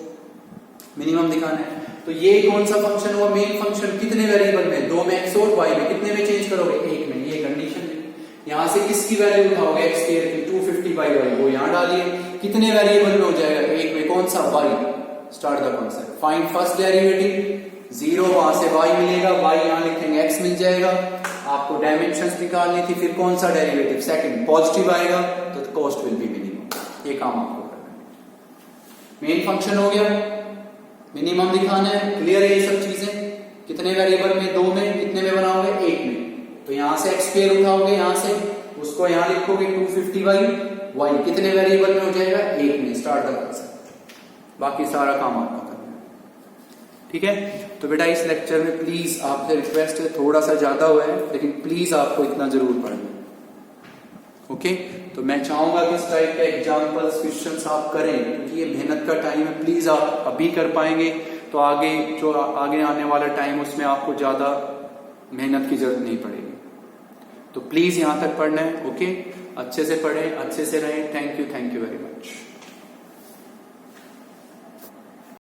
मिनिमम दिखाना है। तो ये कौन सा फंक्शन हुआ? Main function. कितने वेरिएबल में? 2 में एक्स और वाई में। कितने में चेंज करोगे? 1 में। ये कंडीशन है। यहां से किसकी वैल्यू उठाओगे? एक्स स्क्वायर की। 250 बाई वाई, वो यहां डालिए। कितने वेरिएबल में हो जाएगा? 1 में। कौन सा? Y. Start the concept. Find first derivative. 0 वहां से y मिलेगा, y यहां लिखेंगे x मिल जाएगा। आपको डायमेंशंस निकालनी थी, फिर कौन सा डेरिवेटिव? सेकंड। पॉजिटिव आएगा तो कॉस्ट विल बी मिनिमम। ये काम आपको करना है। मेन फंक्शन हो गया, मिनिमम दिखाना है। क्लियर है ये सब चीजें? कितने वेरिएबल में? 2 में। कितने में बनाओगे? 1 में। तो यहां से एक्स स्क्वायर उठाओगे, यहां से उसको यहां लिखोगे 250 बाई वाई। कितने वेरिएबल में हो जाएगा? 1 में। Start the concept. बाकी सारा काम आपका करना है। ठीक है? तो बेटा इस लेक्चर में प्लीज आपसे रिक्वेस्ट है, थोड़ा सा ज्यादा हुआ है लेकिन प्लीज आपको इतना जरूर पढ़ना। ओके? तो मैं चाहूंगा कि इस टाइप के एग्जाम्पल्स क्वेश्चंस आप करें, क्योंकि ये मेहनत का टाइम है। प्लीज आप अभी कर पाएंगे तो आगे जो आगे आने वाला टाइम उसमें आपको ज्यादा मेहनत की जरूरत नहीं पड़ेगी। तो प्लीज यहां तक पढ़ना है। ओके? अच्छे से पढ़ें, अच्छे से रहें। Thank you very much.